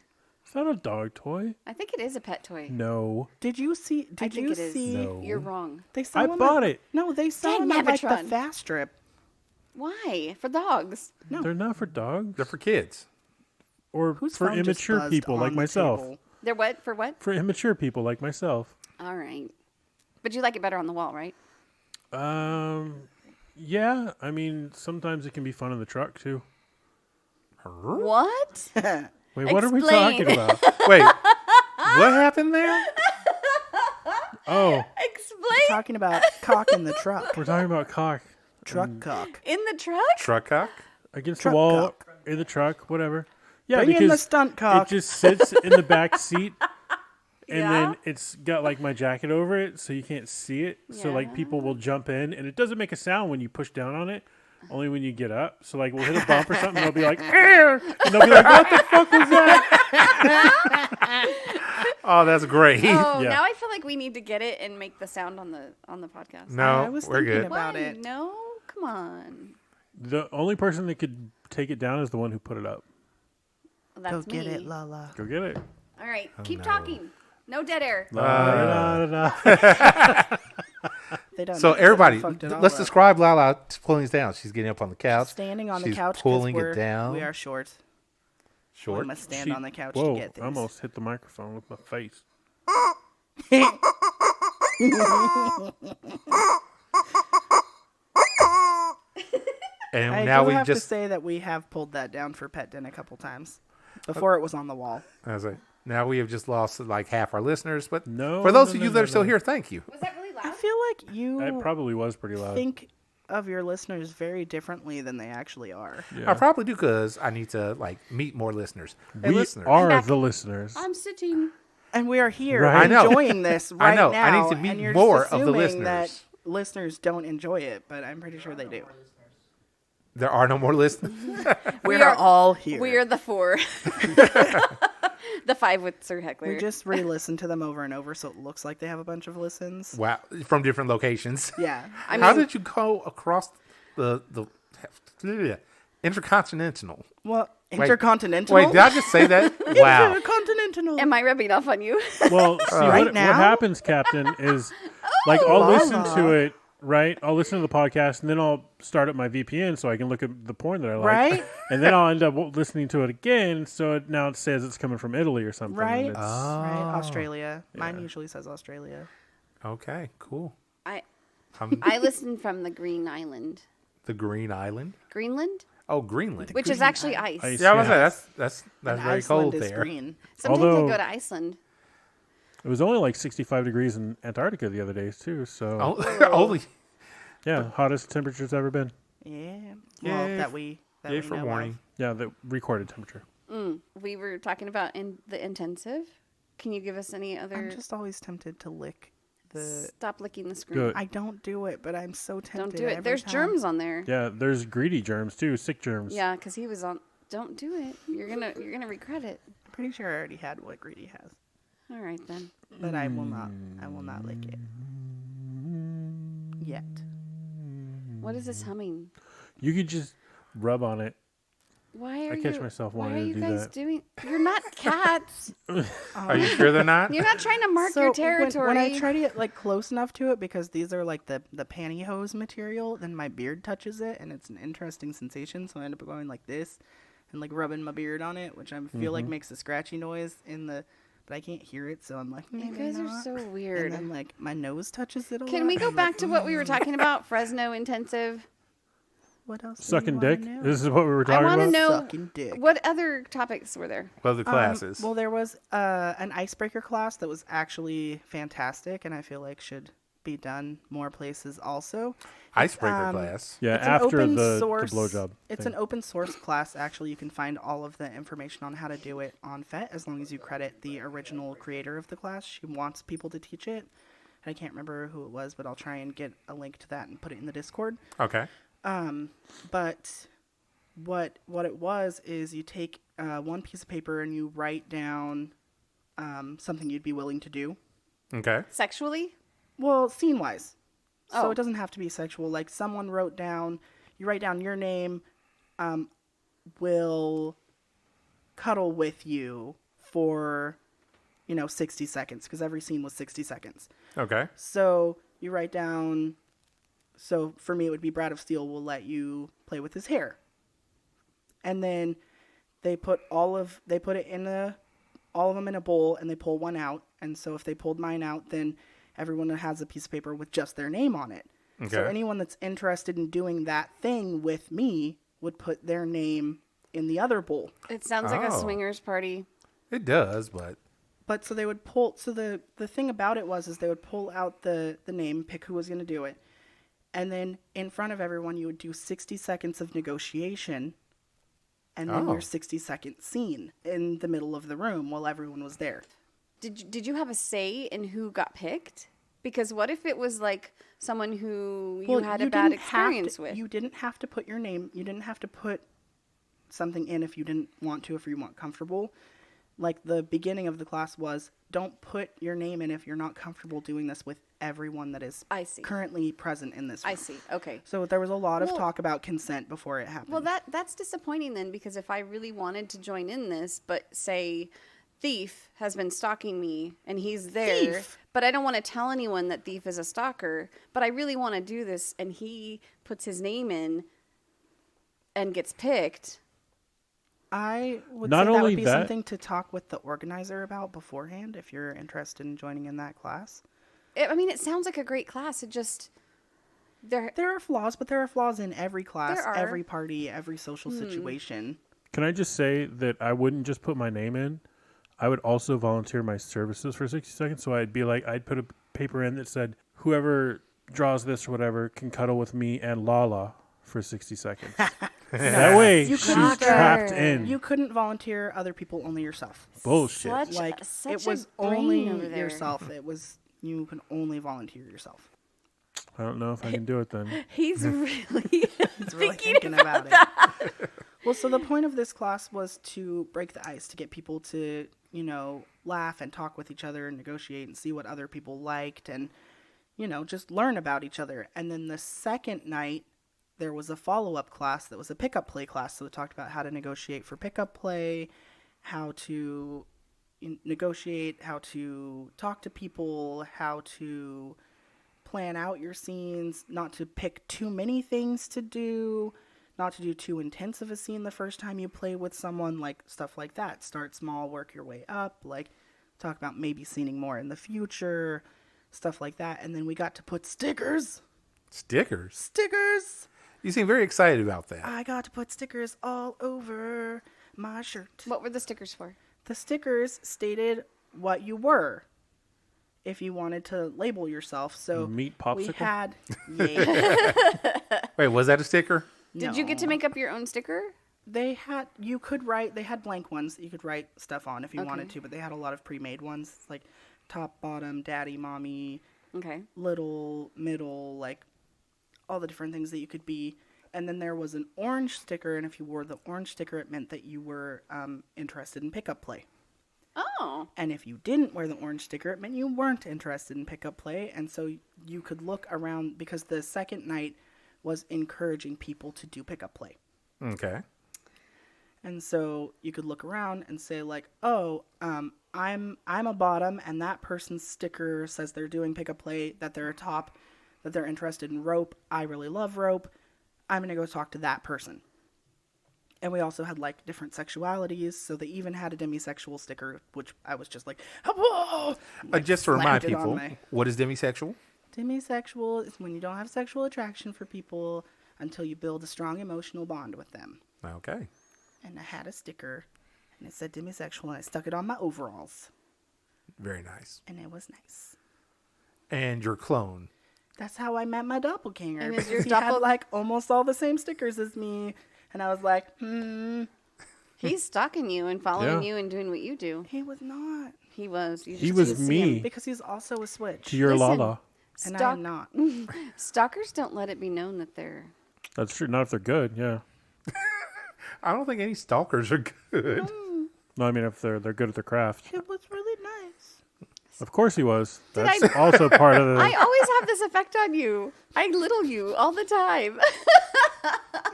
It's not a dog toy. I think it is a pet toy. No. Did you see? I Did think you it is. see? No. You're wrong. They sell I them bought at- it. No, they sell Dang, them at like the Nevatron. fast strip. Why? For dogs. No. They're not for dogs They're for kids. or Whose for phone just immature buzzed people on like the myself. table? They're what? For what? For immature people like myself. All right. But you like it better on the wall, right? Yeah. I mean, sometimes it can be fun in the truck too. What? Wait, what are we Explain. talking about? Wait, what happened there? Oh, Explain. Talking about cock in the truck. we're talking about cock Truck cock. In the truck? Truck cock? against Truck the wall cock. in the truck, whatever. Yeah, Bring in because the stunt cock. it just sits in the back seat. And Yeah. then it's got like my jacket over it, so you can't see it. So like Yeah. people will jump in, and it doesn't make a sound when you push down on it. Only when you get up. So like we'll hit a bump or something, and they'll be like, "Air!" And they'll be like, "What the fuck was that?" Oh, that's great. Oh, Yeah. now I feel like we need to get it and make the sound on the podcast. No, I was we're thinking good. about Why? it. No, come on. The only person that could take it down is the one who put it up. Well, Go that's get me. it, Lala. Go get it. All right, Oh, keep talking. No dead air. La, da, da, da. They don't So know. They everybody, fucked it all let's up. describe Lala pulling us down. She's getting up on the couch. Standing on the She's couch 'cause pulling we're- it down. We are short. We Short. must stand She- on the couch Whoa, to get things. I almost hit the microphone with my face. And I now do we have to just, say that we have pulled that down for Pet Den a couple times. Before it was on the wall. I was like, now we have just lost like half our listeners. But No, for those no, of no, you that no, are still no. here, thank you. Was that really I loud? feel like you It probably was pretty loud. think of your listeners very differently than they actually are. Yeah. I probably do because I need to like meet more listeners. Hey, We listeners. are back. the listeners. I'm sitting. And we are here Right. I know. enjoying this right know. now. I need to meet and you're more just of the assuming that listeners. listeners don't enjoy it, but I'm pretty sure they do. There are no more listeners. We are- are all here. We are the four. The five with Sir Heckler. We just re-listen to them over and over, so it looks like they have a bunch of listens. Wow, from different locations. Yeah. I How mean, did you go across the intercontinental? Well, Wait. intercontinental. Wait, did I just say that? Wow. Intercontinental. am I rubbing off on you? Well, see, Right what now? happens, Captain, is like I'll Lala. listen to it, right? I'll listen to the podcast, and then I'll start up my VPN so I can look at the porn that I like. Right? And then I'll end up listening to it again, so now it says it's coming from Italy or something. Right. and it's- Right. Australia. Mine usually says Australia. Okay, cool. I I'm I listened from the Green Island. the Green Island. Greenland? Oh, Greenland. which is actually ice. Ice. Yeah, I was Yeah. gonna say that's And very Iceland cold is there. green. Sometimes Although- I go to Iceland. It was only like 65 degrees in Antarctica the other days too. So Only yeah, hottest temperature's ever been. Yeah. Well, Yay that we yay for know warning. of. Yeah, the recorded temperature. We were talking about in the intensive. Can you give us any other? I'm just always tempted to lick the. Stop licking the screen. Good. I don't do it, but I'm so tempted. Don't do it. every There's time. germs on there. Yeah, there's greedy germs too, sick germs. Yeah, because he was on. Don't do it. You're gonna regret it. I'm pretty sure I already had what Greedy has, All right then. but I will not. I will not lick it yet. What is this humming? You could just rub on it. Why are I catch you? myself Why wanting are to you do guys that. doing? You're not cats. Are you sure they're not? You're not trying to mark your territory. When I try to get like close enough to it, because these are like the pantyhose material, then my beard touches it, and it's an interesting sensation. So I end up going like this, and like rubbing my beard on it, which I feel like makes a scratchy noise but I can't hear it. So I'm like, You maybe guys are not. so And weird. then like my nose touches it a lot. Can we go I'm back like, to what we were talking about? Fresno intensive. What else? do you Sucking wanna dick. know? This is what we were I talking want to about. know Sucking dick. what other topics were there. Other classes. Well, there was an icebreaker class that was actually fantastic, and I feel like should be done more places also. Icebreaker class. Yeah, It's an after open the source, blowjob. It's thing. an open source class. Actually, you can find all of the information on how to do it on FET as long as you credit the original creator of the class. She wants people to teach it. And I can't remember who it was, but I'll try and get a link to that and put it in the Discord. Okay. But what it was is you take one piece of paper and you write down something you'd be willing to do. Okay. Sexually? Well, scene wise. So Oh. it doesn't have to be sexual. Like someone wrote down, you write down your name, will cuddle with you for, 60 seconds, because every scene was 60 seconds. Okay. So you write down, so for me it would be Brat-Of-Steel will let you play with his hair. And then they put all of them in a bowl and they pull one out. And so if they pulled mine out, then everyone has a piece of paper with just their name on it. So Okay. anyone that's interested in doing that thing with me would put their name in the other bowl. It sounds like a Oh. swingers party. It does, but But so they would pull, so the thing about it was they would pull out the name, pick who was going to do it. And then in front of everyone, you would do 60 seconds of negotiation and then Oh. your 60-second scene in the middle of the room while everyone was there. Did you have a say in who got picked? Because what if it was like someone who you had a bad didn't have experience to- with? You didn't have to put your name. You didn't have to put something in if you didn't want to, if you weren't comfortable. Like the beginning of the class was, don't put your name in if you're not comfortable doing this with everyone that is I see. currently present in this room. I see. Okay. So there was a lot of Well- talk about consent before it happened. Well, that's disappointing then, because if I really wanted to join in this, but say Thief has been stalking me and he's there, Thief? but I don't want to tell anyone that Thief is a stalker, but I really want to do this, and he puts his name in and gets picked. I would Not say that only would be that- something to talk with the organizer about beforehand if you're interested in joining in that class. I mean, it sounds like a great class. It just there. There are flaws, but there are flaws in every class, There are. every party, every social situation. Can I just say that I wouldn't just put my name in? I would also volunteer my services for 60 seconds. So I'd be like, I'd put a paper in that said, whoever draws this or whatever can cuddle with me and Lala for 60 seconds. That way, You she's couldn't- trapped in. You couldn't volunteer other people, only yourself. Bullshit. Like Such it was a brain only over there. yourself. It was you can only volunteer yourself. I don't know if I can do it then. He's really It's really thinking about it. Well, so the point of this class was to break the ice, to get people to, laugh and talk with each other and negotiate and see what other people liked and, just learn about each other. And then the second night, there was a follow-up class that was a pickup play class. So it talked about how to negotiate for pickup play, how to negotiate, how to talk to people, how to plan out your scenes, not to pick too many things to do, not to do too intense of a scene the first time you play with someone, like stuff like that. Start small, work your way up, like talk about maybe scening more in the future, stuff like that. And then we got to put stickers. stickers. Stickers! You seem very excited about that. I got to put stickers all over my shirt. What were the stickers for? The stickers stated what you were if you wanted to label yourself. So Meat popsicle? we had... Yeah. Wait, was that a sticker? Did you get to make up your own sticker? They had blank ones that you could write stuff on if you wanted to, but they had a lot of pre-made ones like top, bottom, daddy, mommy, Okay. little, middle, like all the different things that you could be. And then there was an orange sticker, and if you wore the orange sticker, it meant that you were interested in pickup play. Oh. And if you didn't wear the orange sticker, it meant you weren't interested in pickup play. And so you could look around because the second night was encouraging people to do pickup play. Okay. And so you could look around and say like, oh, I'm a bottom, and that person's sticker says they're doing pickup play, that they're a top, that they're interested in rope. I really love rope. I'm going to go talk to that person. And we also had like different sexualities. So they even had a demisexual sticker, which I was just like, whoa! Like, Just to remind slammed it on people, my- what is demisexual? Demisexual is when you don't have sexual attraction for people until you build a strong emotional bond with them. Okay. And I had a sticker, and it said demisexual, and I stuck it on my overalls. Very nice. And it was nice. And your clone. That's how I met my doppelganger. And is because your he had like almost all the same stickers as me. And I was like, He's stalking you and following Yeah. you and doing what you do. he was not. He was. You He just was didn't see me. him. Because he's also a switch. To your Listen. Lala. And Stalk- I'm not. Stalkers don't let it be known that they're. That's true. Not if they're good. Yeah. I don't think any stalkers are good. No, I mean if they're good at their craft. It was really nice. Of course he was. That's I- also part of the. I always have this effect on you. I little you all the time.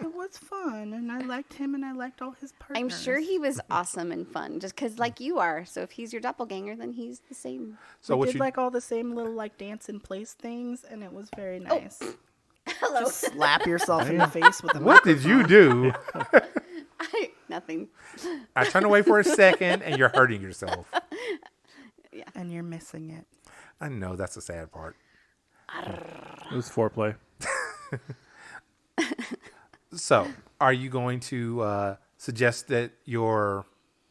It was fun, and I liked him, and I liked all his partners. I'm sure he was awesome and fun, just because like you are. So if he's your doppelganger, then he's the same. So we what did you like all the same little like dance in place things, and it was very nice. Hello. Just slap yourself in the face with a What did you do? Nothing. I turned away for a second, and you're hurting yourself. and you're missing it. I know that's the sad part. It was foreplay. So, are you going to suggest that your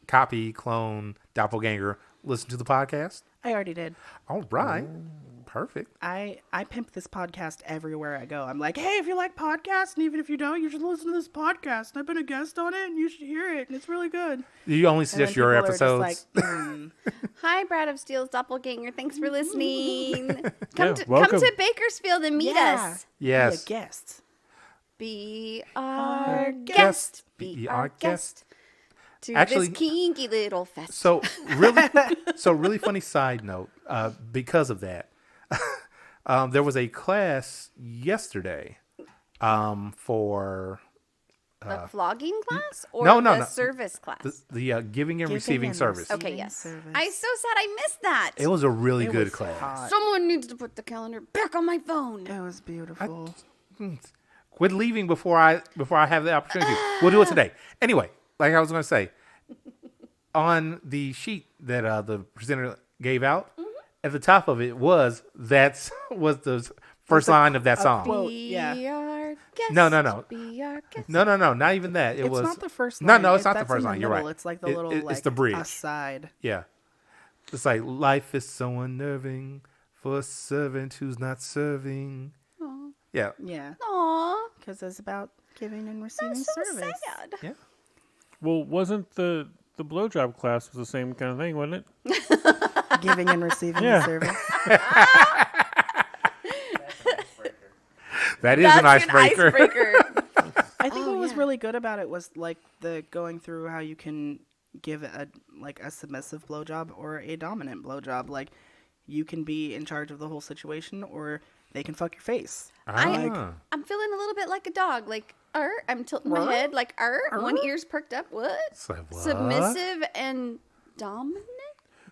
copy, clone, doppelganger listen to the podcast? I already did. All right. Perfect. I pimp this podcast everywhere I go. I'm like, hey, if you like podcasts, and even if you don't, you should listen to this podcast. And I've been a guest on it, and you should hear it, and it's really good. You only And then suggest your people are just episodes. like, Hi, Brat-Of-Steel's doppelganger. Thanks for listening. Yeah, come welcome. to Bakersfield and meet yeah, us. Yes. Be a guest. Be our guest. guest. Be our guest. To Actually- this kinky little fest. So really funny side note. Because of that, there was a class yesterday for the flogging class or no, the no. service class? the giving and receiving service. Okay, receiving yes. service. I so sad I missed that. It was a really It good was class. hot. Someone needs to put the calendar back on my phone. It was beautiful. Quit leaving before I have the opportunity. We'll do it today. Anyway, like I was going to say, on the sheet that the presenter gave out, at the top of it was the first line of that song. quote. Be Yeah. our guest. No. Be our guest. No, not even that. It It's was not the first No, line. no, it's not the That's first in line. You're middle. right. It's like the little it's like the bridge. aside. Yeah. It's like life is so unnerving for a servant who's not serving. Yeah. Yeah. Aw, Because it's about giving and receiving that's so service. sad. Yeah. Well, wasn't the blowjob class was the same kind of thing, wasn't it? Giving and receiving Yeah. service. That is That's an icebreaker. I think what was yeah. really good about it was like the going through how you can give a submissive blowjob or a dominant blowjob. Like you can be in charge of the whole situation, or they can fuck your face. Ah. I'm feeling a little bit like a dog. Like, I'm tilting my What? head. Like, one ear's perked up. What? It's like, what? Submissive and dominant?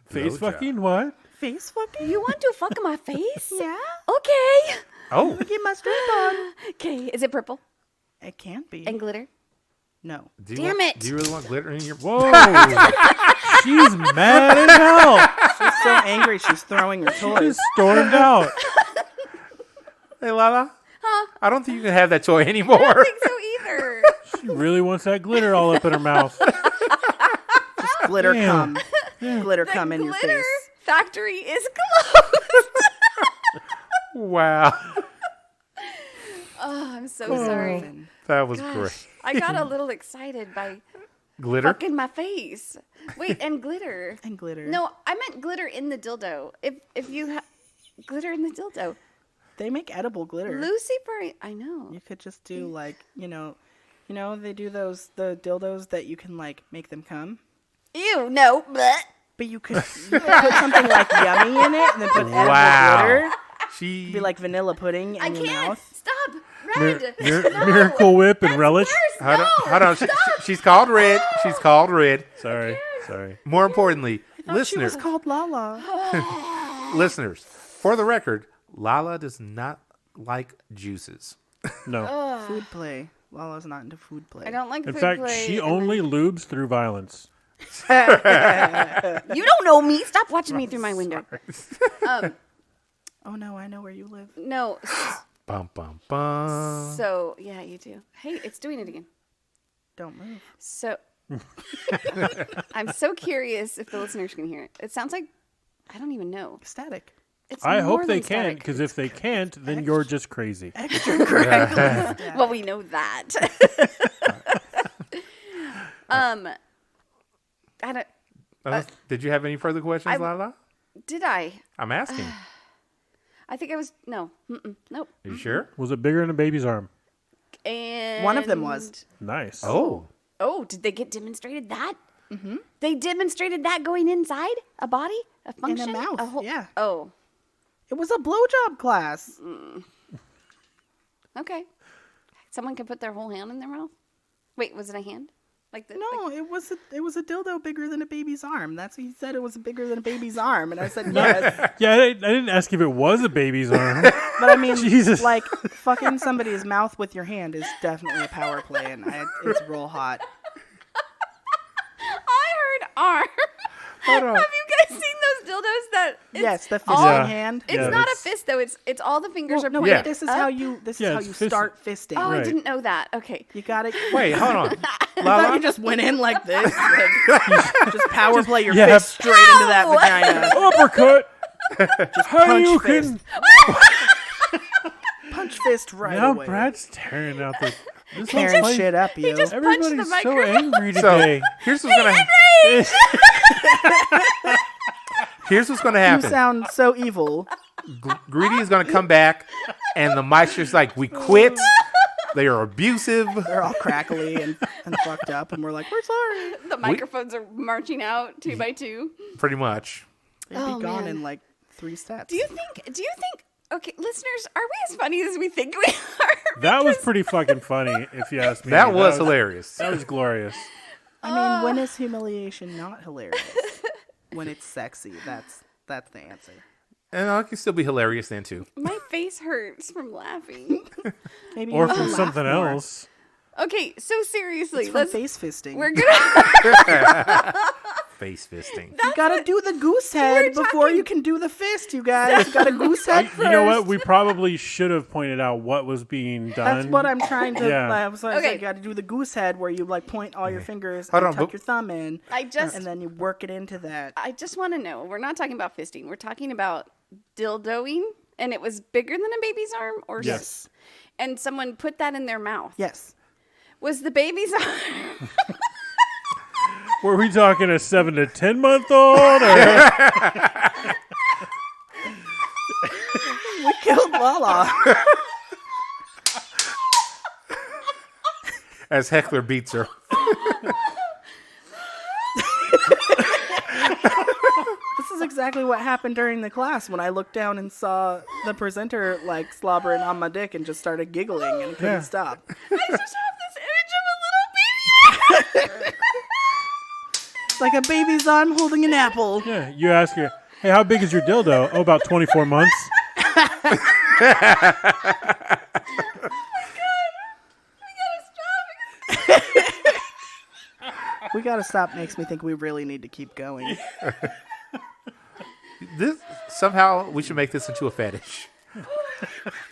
Face Blowjob. fucking what? Face fucking? You want to fuck my face? Yeah. Okay. Oh, Get my strip on. Okay. Is it purple It can't be. and glitter? No. do you Damn want- it. Do you really want glitter in your? Whoa! She's mad as hell. She's so angry she's throwing her She toys. stormed out. Hey, Lala. Huh? I don't think you can have that toy anymore. I don't think so either. She really wants that glitter all up in her mouth. Just glitter Damn. cum. Glitter cum in your Glitter face. factory is closed. Wow. Oh, I'm so sorry. That was Gosh, great. I got a little excited by Glitter? fucking my face. Wait, and glitter. And glitter. No, I meant glitter in the dildo. If you glitter in the dildo. They make edible glitter. Lucy Bray, I know. You could just do like, they do the dildos that you can like make them come. Ew, no. Blech. But you could put something like yummy in it and then put edible glitter. She Be like vanilla pudding in I your can't. mouth. Stop. Red. No. Miracle Whip and That's Relish. worse. No. Hold on. She's called Red. She's called Red. Sorry. More importantly, She listeners, was called Lala. listeners, for the record, Lala does not like juices. No. Food play. Lala's not into food play. I don't like In food fact, play she and only lubes through violence. then- You don't know me. Stop watching me through my window. Oh no, I know where you live. No. Bum, bum, bum. So, yeah, you do. Hey, it's doing it again. Don't move. So, I'm so curious if the listeners can hear it. It sounds like, I don't even know. Static. It's I more hope they than can, static. because if they can't, then you're just crazy. Extra crackly. Well, we know that. I don't. Did you have any further questions, Lala? Did I? I'm asking. I think I was. No. Nope. Are you sure? Was it bigger than a baby's arm? And One of them was. Nice. Oh. Oh, did they get demonstrated that? Mm-hmm. They demonstrated that going inside a body, a function, mouth, yeah. Oh, It was a blowjob class. okay. Someone can put their whole hand in their mouth. Wait, was it a hand? Like the No, it was a dildo bigger than a baby's arm. He said it was bigger than a baby's arm, and I said yes. Yeah, I didn't ask if it was a baby's arm. But I mean, Jesus. like fucking somebody's mouth with your hand is definitely a power play, and it's real hot. I heard arm. Hold on. Have you guys seen those dildos that? Yes, the all- fisting Yeah. hand. It's Yeah, not a that's- fist though. It's all the fingers are no, pointed. Yeah. this is up. how you Yeah, start fisting. Oh, Right. I didn't know that. Okay. You got it. Wait, hold on. I thought Lala, you just went in like this, just power play your yeah. fist straight into that Ow! vagina. Uppercut. How punch you fist. can? Punch fist right Now away. Brad's tearing out this Tearing place. shit up, yo. just- punched the Everybody's so microphone. angry so today. here's what's gonna here's what's gonna You happen. sound so evil. Greedy is gonna come back, and the mic's just like, we quit. They are abusive. They're all crackly and fucked up, and we're like, we're sorry. The microphones are marching out 2 by 2. Pretty much. They'd Oh, be gone man. in like 3 steps. Do you think? Okay, listeners, are we as funny as we think we are? That was pretty fucking funny, if you ask me. That was hilarious. That was glorious. I mean, when is humiliation not hilarious? When it's sexy. That's the answer. And I can still be hilarious then too. My face hurts from laughing. Maybe Or you from laugh something more. else. Okay, so seriously, It's from face fisting. we're gonna. Face fisting. You gotta do the goose head before you can do the fist, you guys. You gotta goose head first. You know what? We probably should have pointed out what was being done. That's what I'm trying to. Yeah. I was like, Okay. you got to do the goose head where you like point all your fingers Hold and on, tuck but- your thumb in, and then you work it into that. I just want to know. We're not talking about fisting. We're talking about dildoing, and it was bigger than a baby's arm, or Yes. and someone put that in their mouth. Yes. Was the baby's arm? Were we talking a 7 to 10 month old? Or? We killed Lala. As Heckler beats her. This is exactly what happened during the class when I looked down and saw the presenter like slobbering on my dick and just started giggling and couldn't stop. I just have this image of a little baby. It's like a baby's arm holding an apple. Yeah, you ask her, hey, how big is your dildo? Oh, about 24 months. We gotta stop. Makes me think we really need to keep going. This somehow we should make this into a fetish.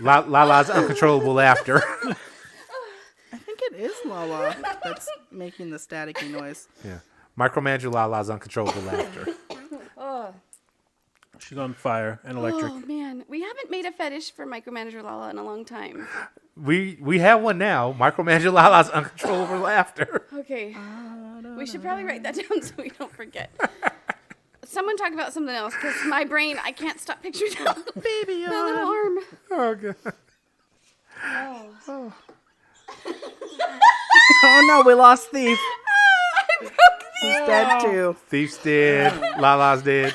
Lala's uncontrollable laughter. I think it is Lala that's making the staticky noise. Yeah. Micromanager Lala's uncontrollable laughter. She's on fire and electric. Oh man, we haven't made a fetish for Micromanager Lala in a long time. We have one now. Micromanager Lala's uncontrollable laughter. Okay, we should probably write that down so we don't forget. Someone talk about something else because my brain, I can't stop picturing that Baby that little arm. Oh god. Oh no, we lost Thief. He's dead too. Thief's dead. Lala's dead.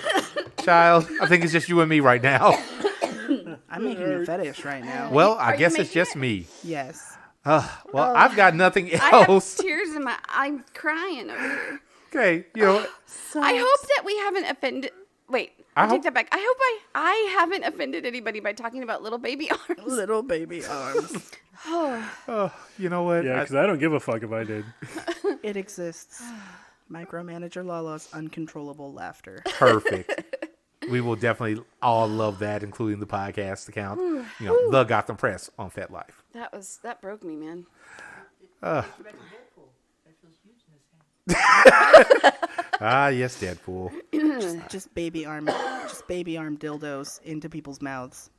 Child, I think it's just you and me right now. I'm making a fetish right now. Well, I you guess it's making just it? me. Yes. Well, I've got nothing I have else. tears in my. I'm crying over here. Okay, you know. I hope that we haven't offended. Wait, I take that back. I hope I haven't offended anybody by talking about little baby arms. Little baby arms. You know what? Yeah, because I don't give a fuck if I did. It exists. Micromanager Lala's uncontrollable laughter. Perfect. We will definitely all love that, including the podcast account. You know, the Gotham Press on FetLife. That broke me, man. Yes, Deadpool. Just baby arm dildos into people's mouths.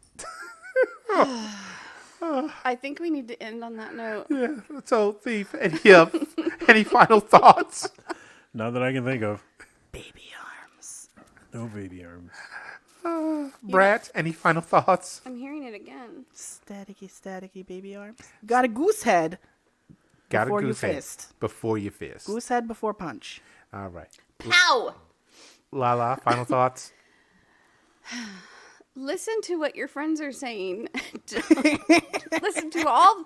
I think we need to end on that note. Yeah. So, Thief, any final thoughts? Not that I can think of. Baby arms. No baby arms. Brat, any final thoughts? I'm hearing it again. Staticky baby arms. Got a goose head. Got Before a you goose head. fist. Before you fist. Goose head before punch. All right. Pow! Lala, final thoughts? Listen to what your friends are saying. listen to all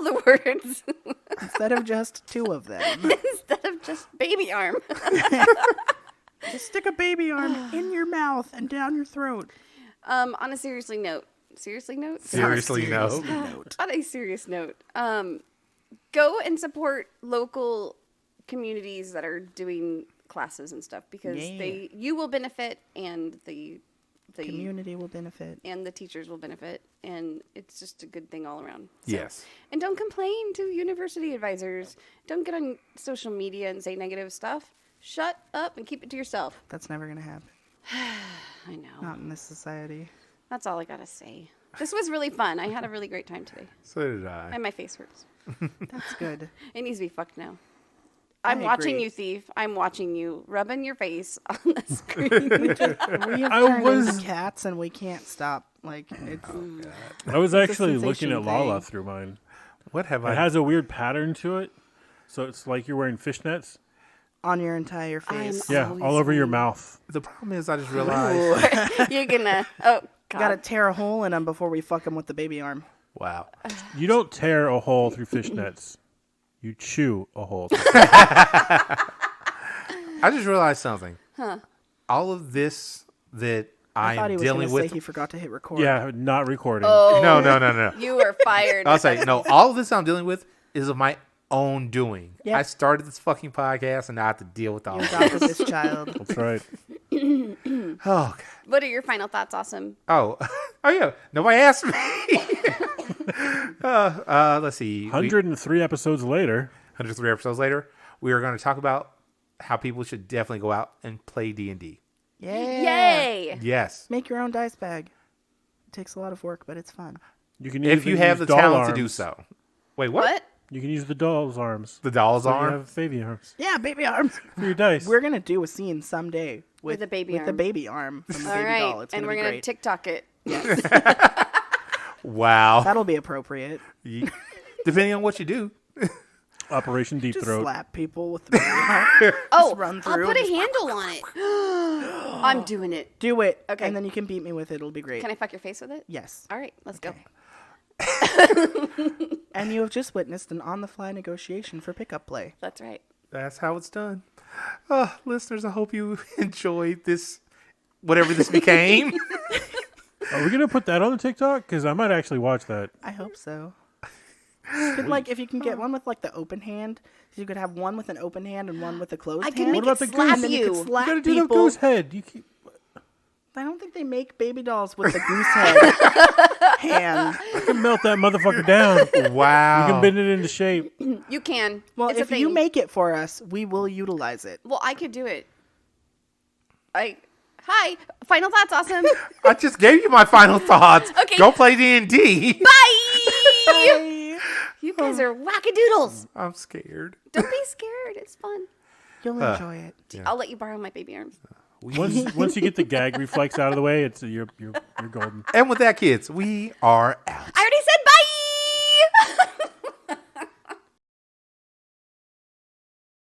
the words Instead of just two of them. instead of just baby arm. Just stick a baby arm in your mouth and down your throat. On a serious note. On a serious note. Go and support local communities that are doing classes and stuff because you will benefit and the Community will benefit. and the teachers will benefit, and it's just a good thing all around. Yes. And don't complain to university advisors. Don't get on social media and say negative stuff. Shut up and keep it to yourself. That's never going to happen. I know. Not in this society. That's all I gotta say. This was really fun. I had a really great time today. So did I. And my face hurts. That's good. It needs to be fucked now. I'm watching agree. you, Thief. I'm watching you rubbing your face on the screen. We have turned into cats and we can't stop. Like, it's... I was actually looking sensation at Lala thing. through mine. What have It I... has a weird pattern to it. So it's like you're wearing fishnets. on your entire face. Yeah, Always all over your wearing- mouth. The problem is I just realized... You're gonna. Oh, God. Gotta tear a hole in them before we fuck them with the baby arm. Wow. You don't tear a hole through fishnets. You chew a hole. I just realized something. Huh. All of this that I thought I'm he was dealing gonna with... say he forgot to hit record. Yeah, not recording. Oh, No. You were fired. I'll say, no, all of this I'm dealing with is of my own doing. Yep. I started this fucking podcast and I have to deal with all You of adopted this. this child. That's right. Oh, God. What are your final thoughts, Awesome? Oh, yeah. Nobody asked me. Let's see. 103 episodes later. 103 episodes later, we are going to talk about how people should definitely go out and play D&D. Yeah. Yay! Yes. Make your own dice bag. It takes a lot of work, but it's fun. You can If you use have the doll talent to arms. do so. Wait, what? What? You can use the doll's arms. The doll's So you arm? have baby arms Yeah, baby arms. for your dice. We're gonna do a scene someday with the baby with the arm. baby arm from the All baby right, doll. It's and gonna we're be gonna great. TikTok it. Wow. That'll be appropriate. Depending on what you do. Operation Deep Just Throat. slap people with the baby arm. Oh, run I'll through put and a handle on it. I'm doing it. Do it. Okay. And then you can beat me with it. It'll be great. Can I fuck your face with it? Yes. All right, let's go. And you have just witnessed an on-the-fly negotiation for pickup play. That's right. That's how it's done. Listeners, I hope you enjoyed this, whatever this became. Are we going to put that on the TikTok? Because I might actually watch that. I hope so. Like if you can get one with like the open hand, so you could have one with an open hand and one with a closed I hand. can make about it the slap and then you you. could slap You got to do the people. goose head. You keep... I don't think they make baby dolls with the goose head hand. I can melt that motherfucker down. Wow. You can bend it into shape. You can. Well, It's a if you thing. make it for us, we will utilize it. Well, I could do it. Hi. Final thoughts, awesome. I just gave you my final thoughts. Okay. Go play D&D. Bye. You guys are wackadoodles. I'm scared. Don't be scared. It's fun. You'll enjoy it. I'll let you borrow my baby arms. Once you get the gag reflex out of the way, you're golden. And with that, kids, we are out. I already said bye.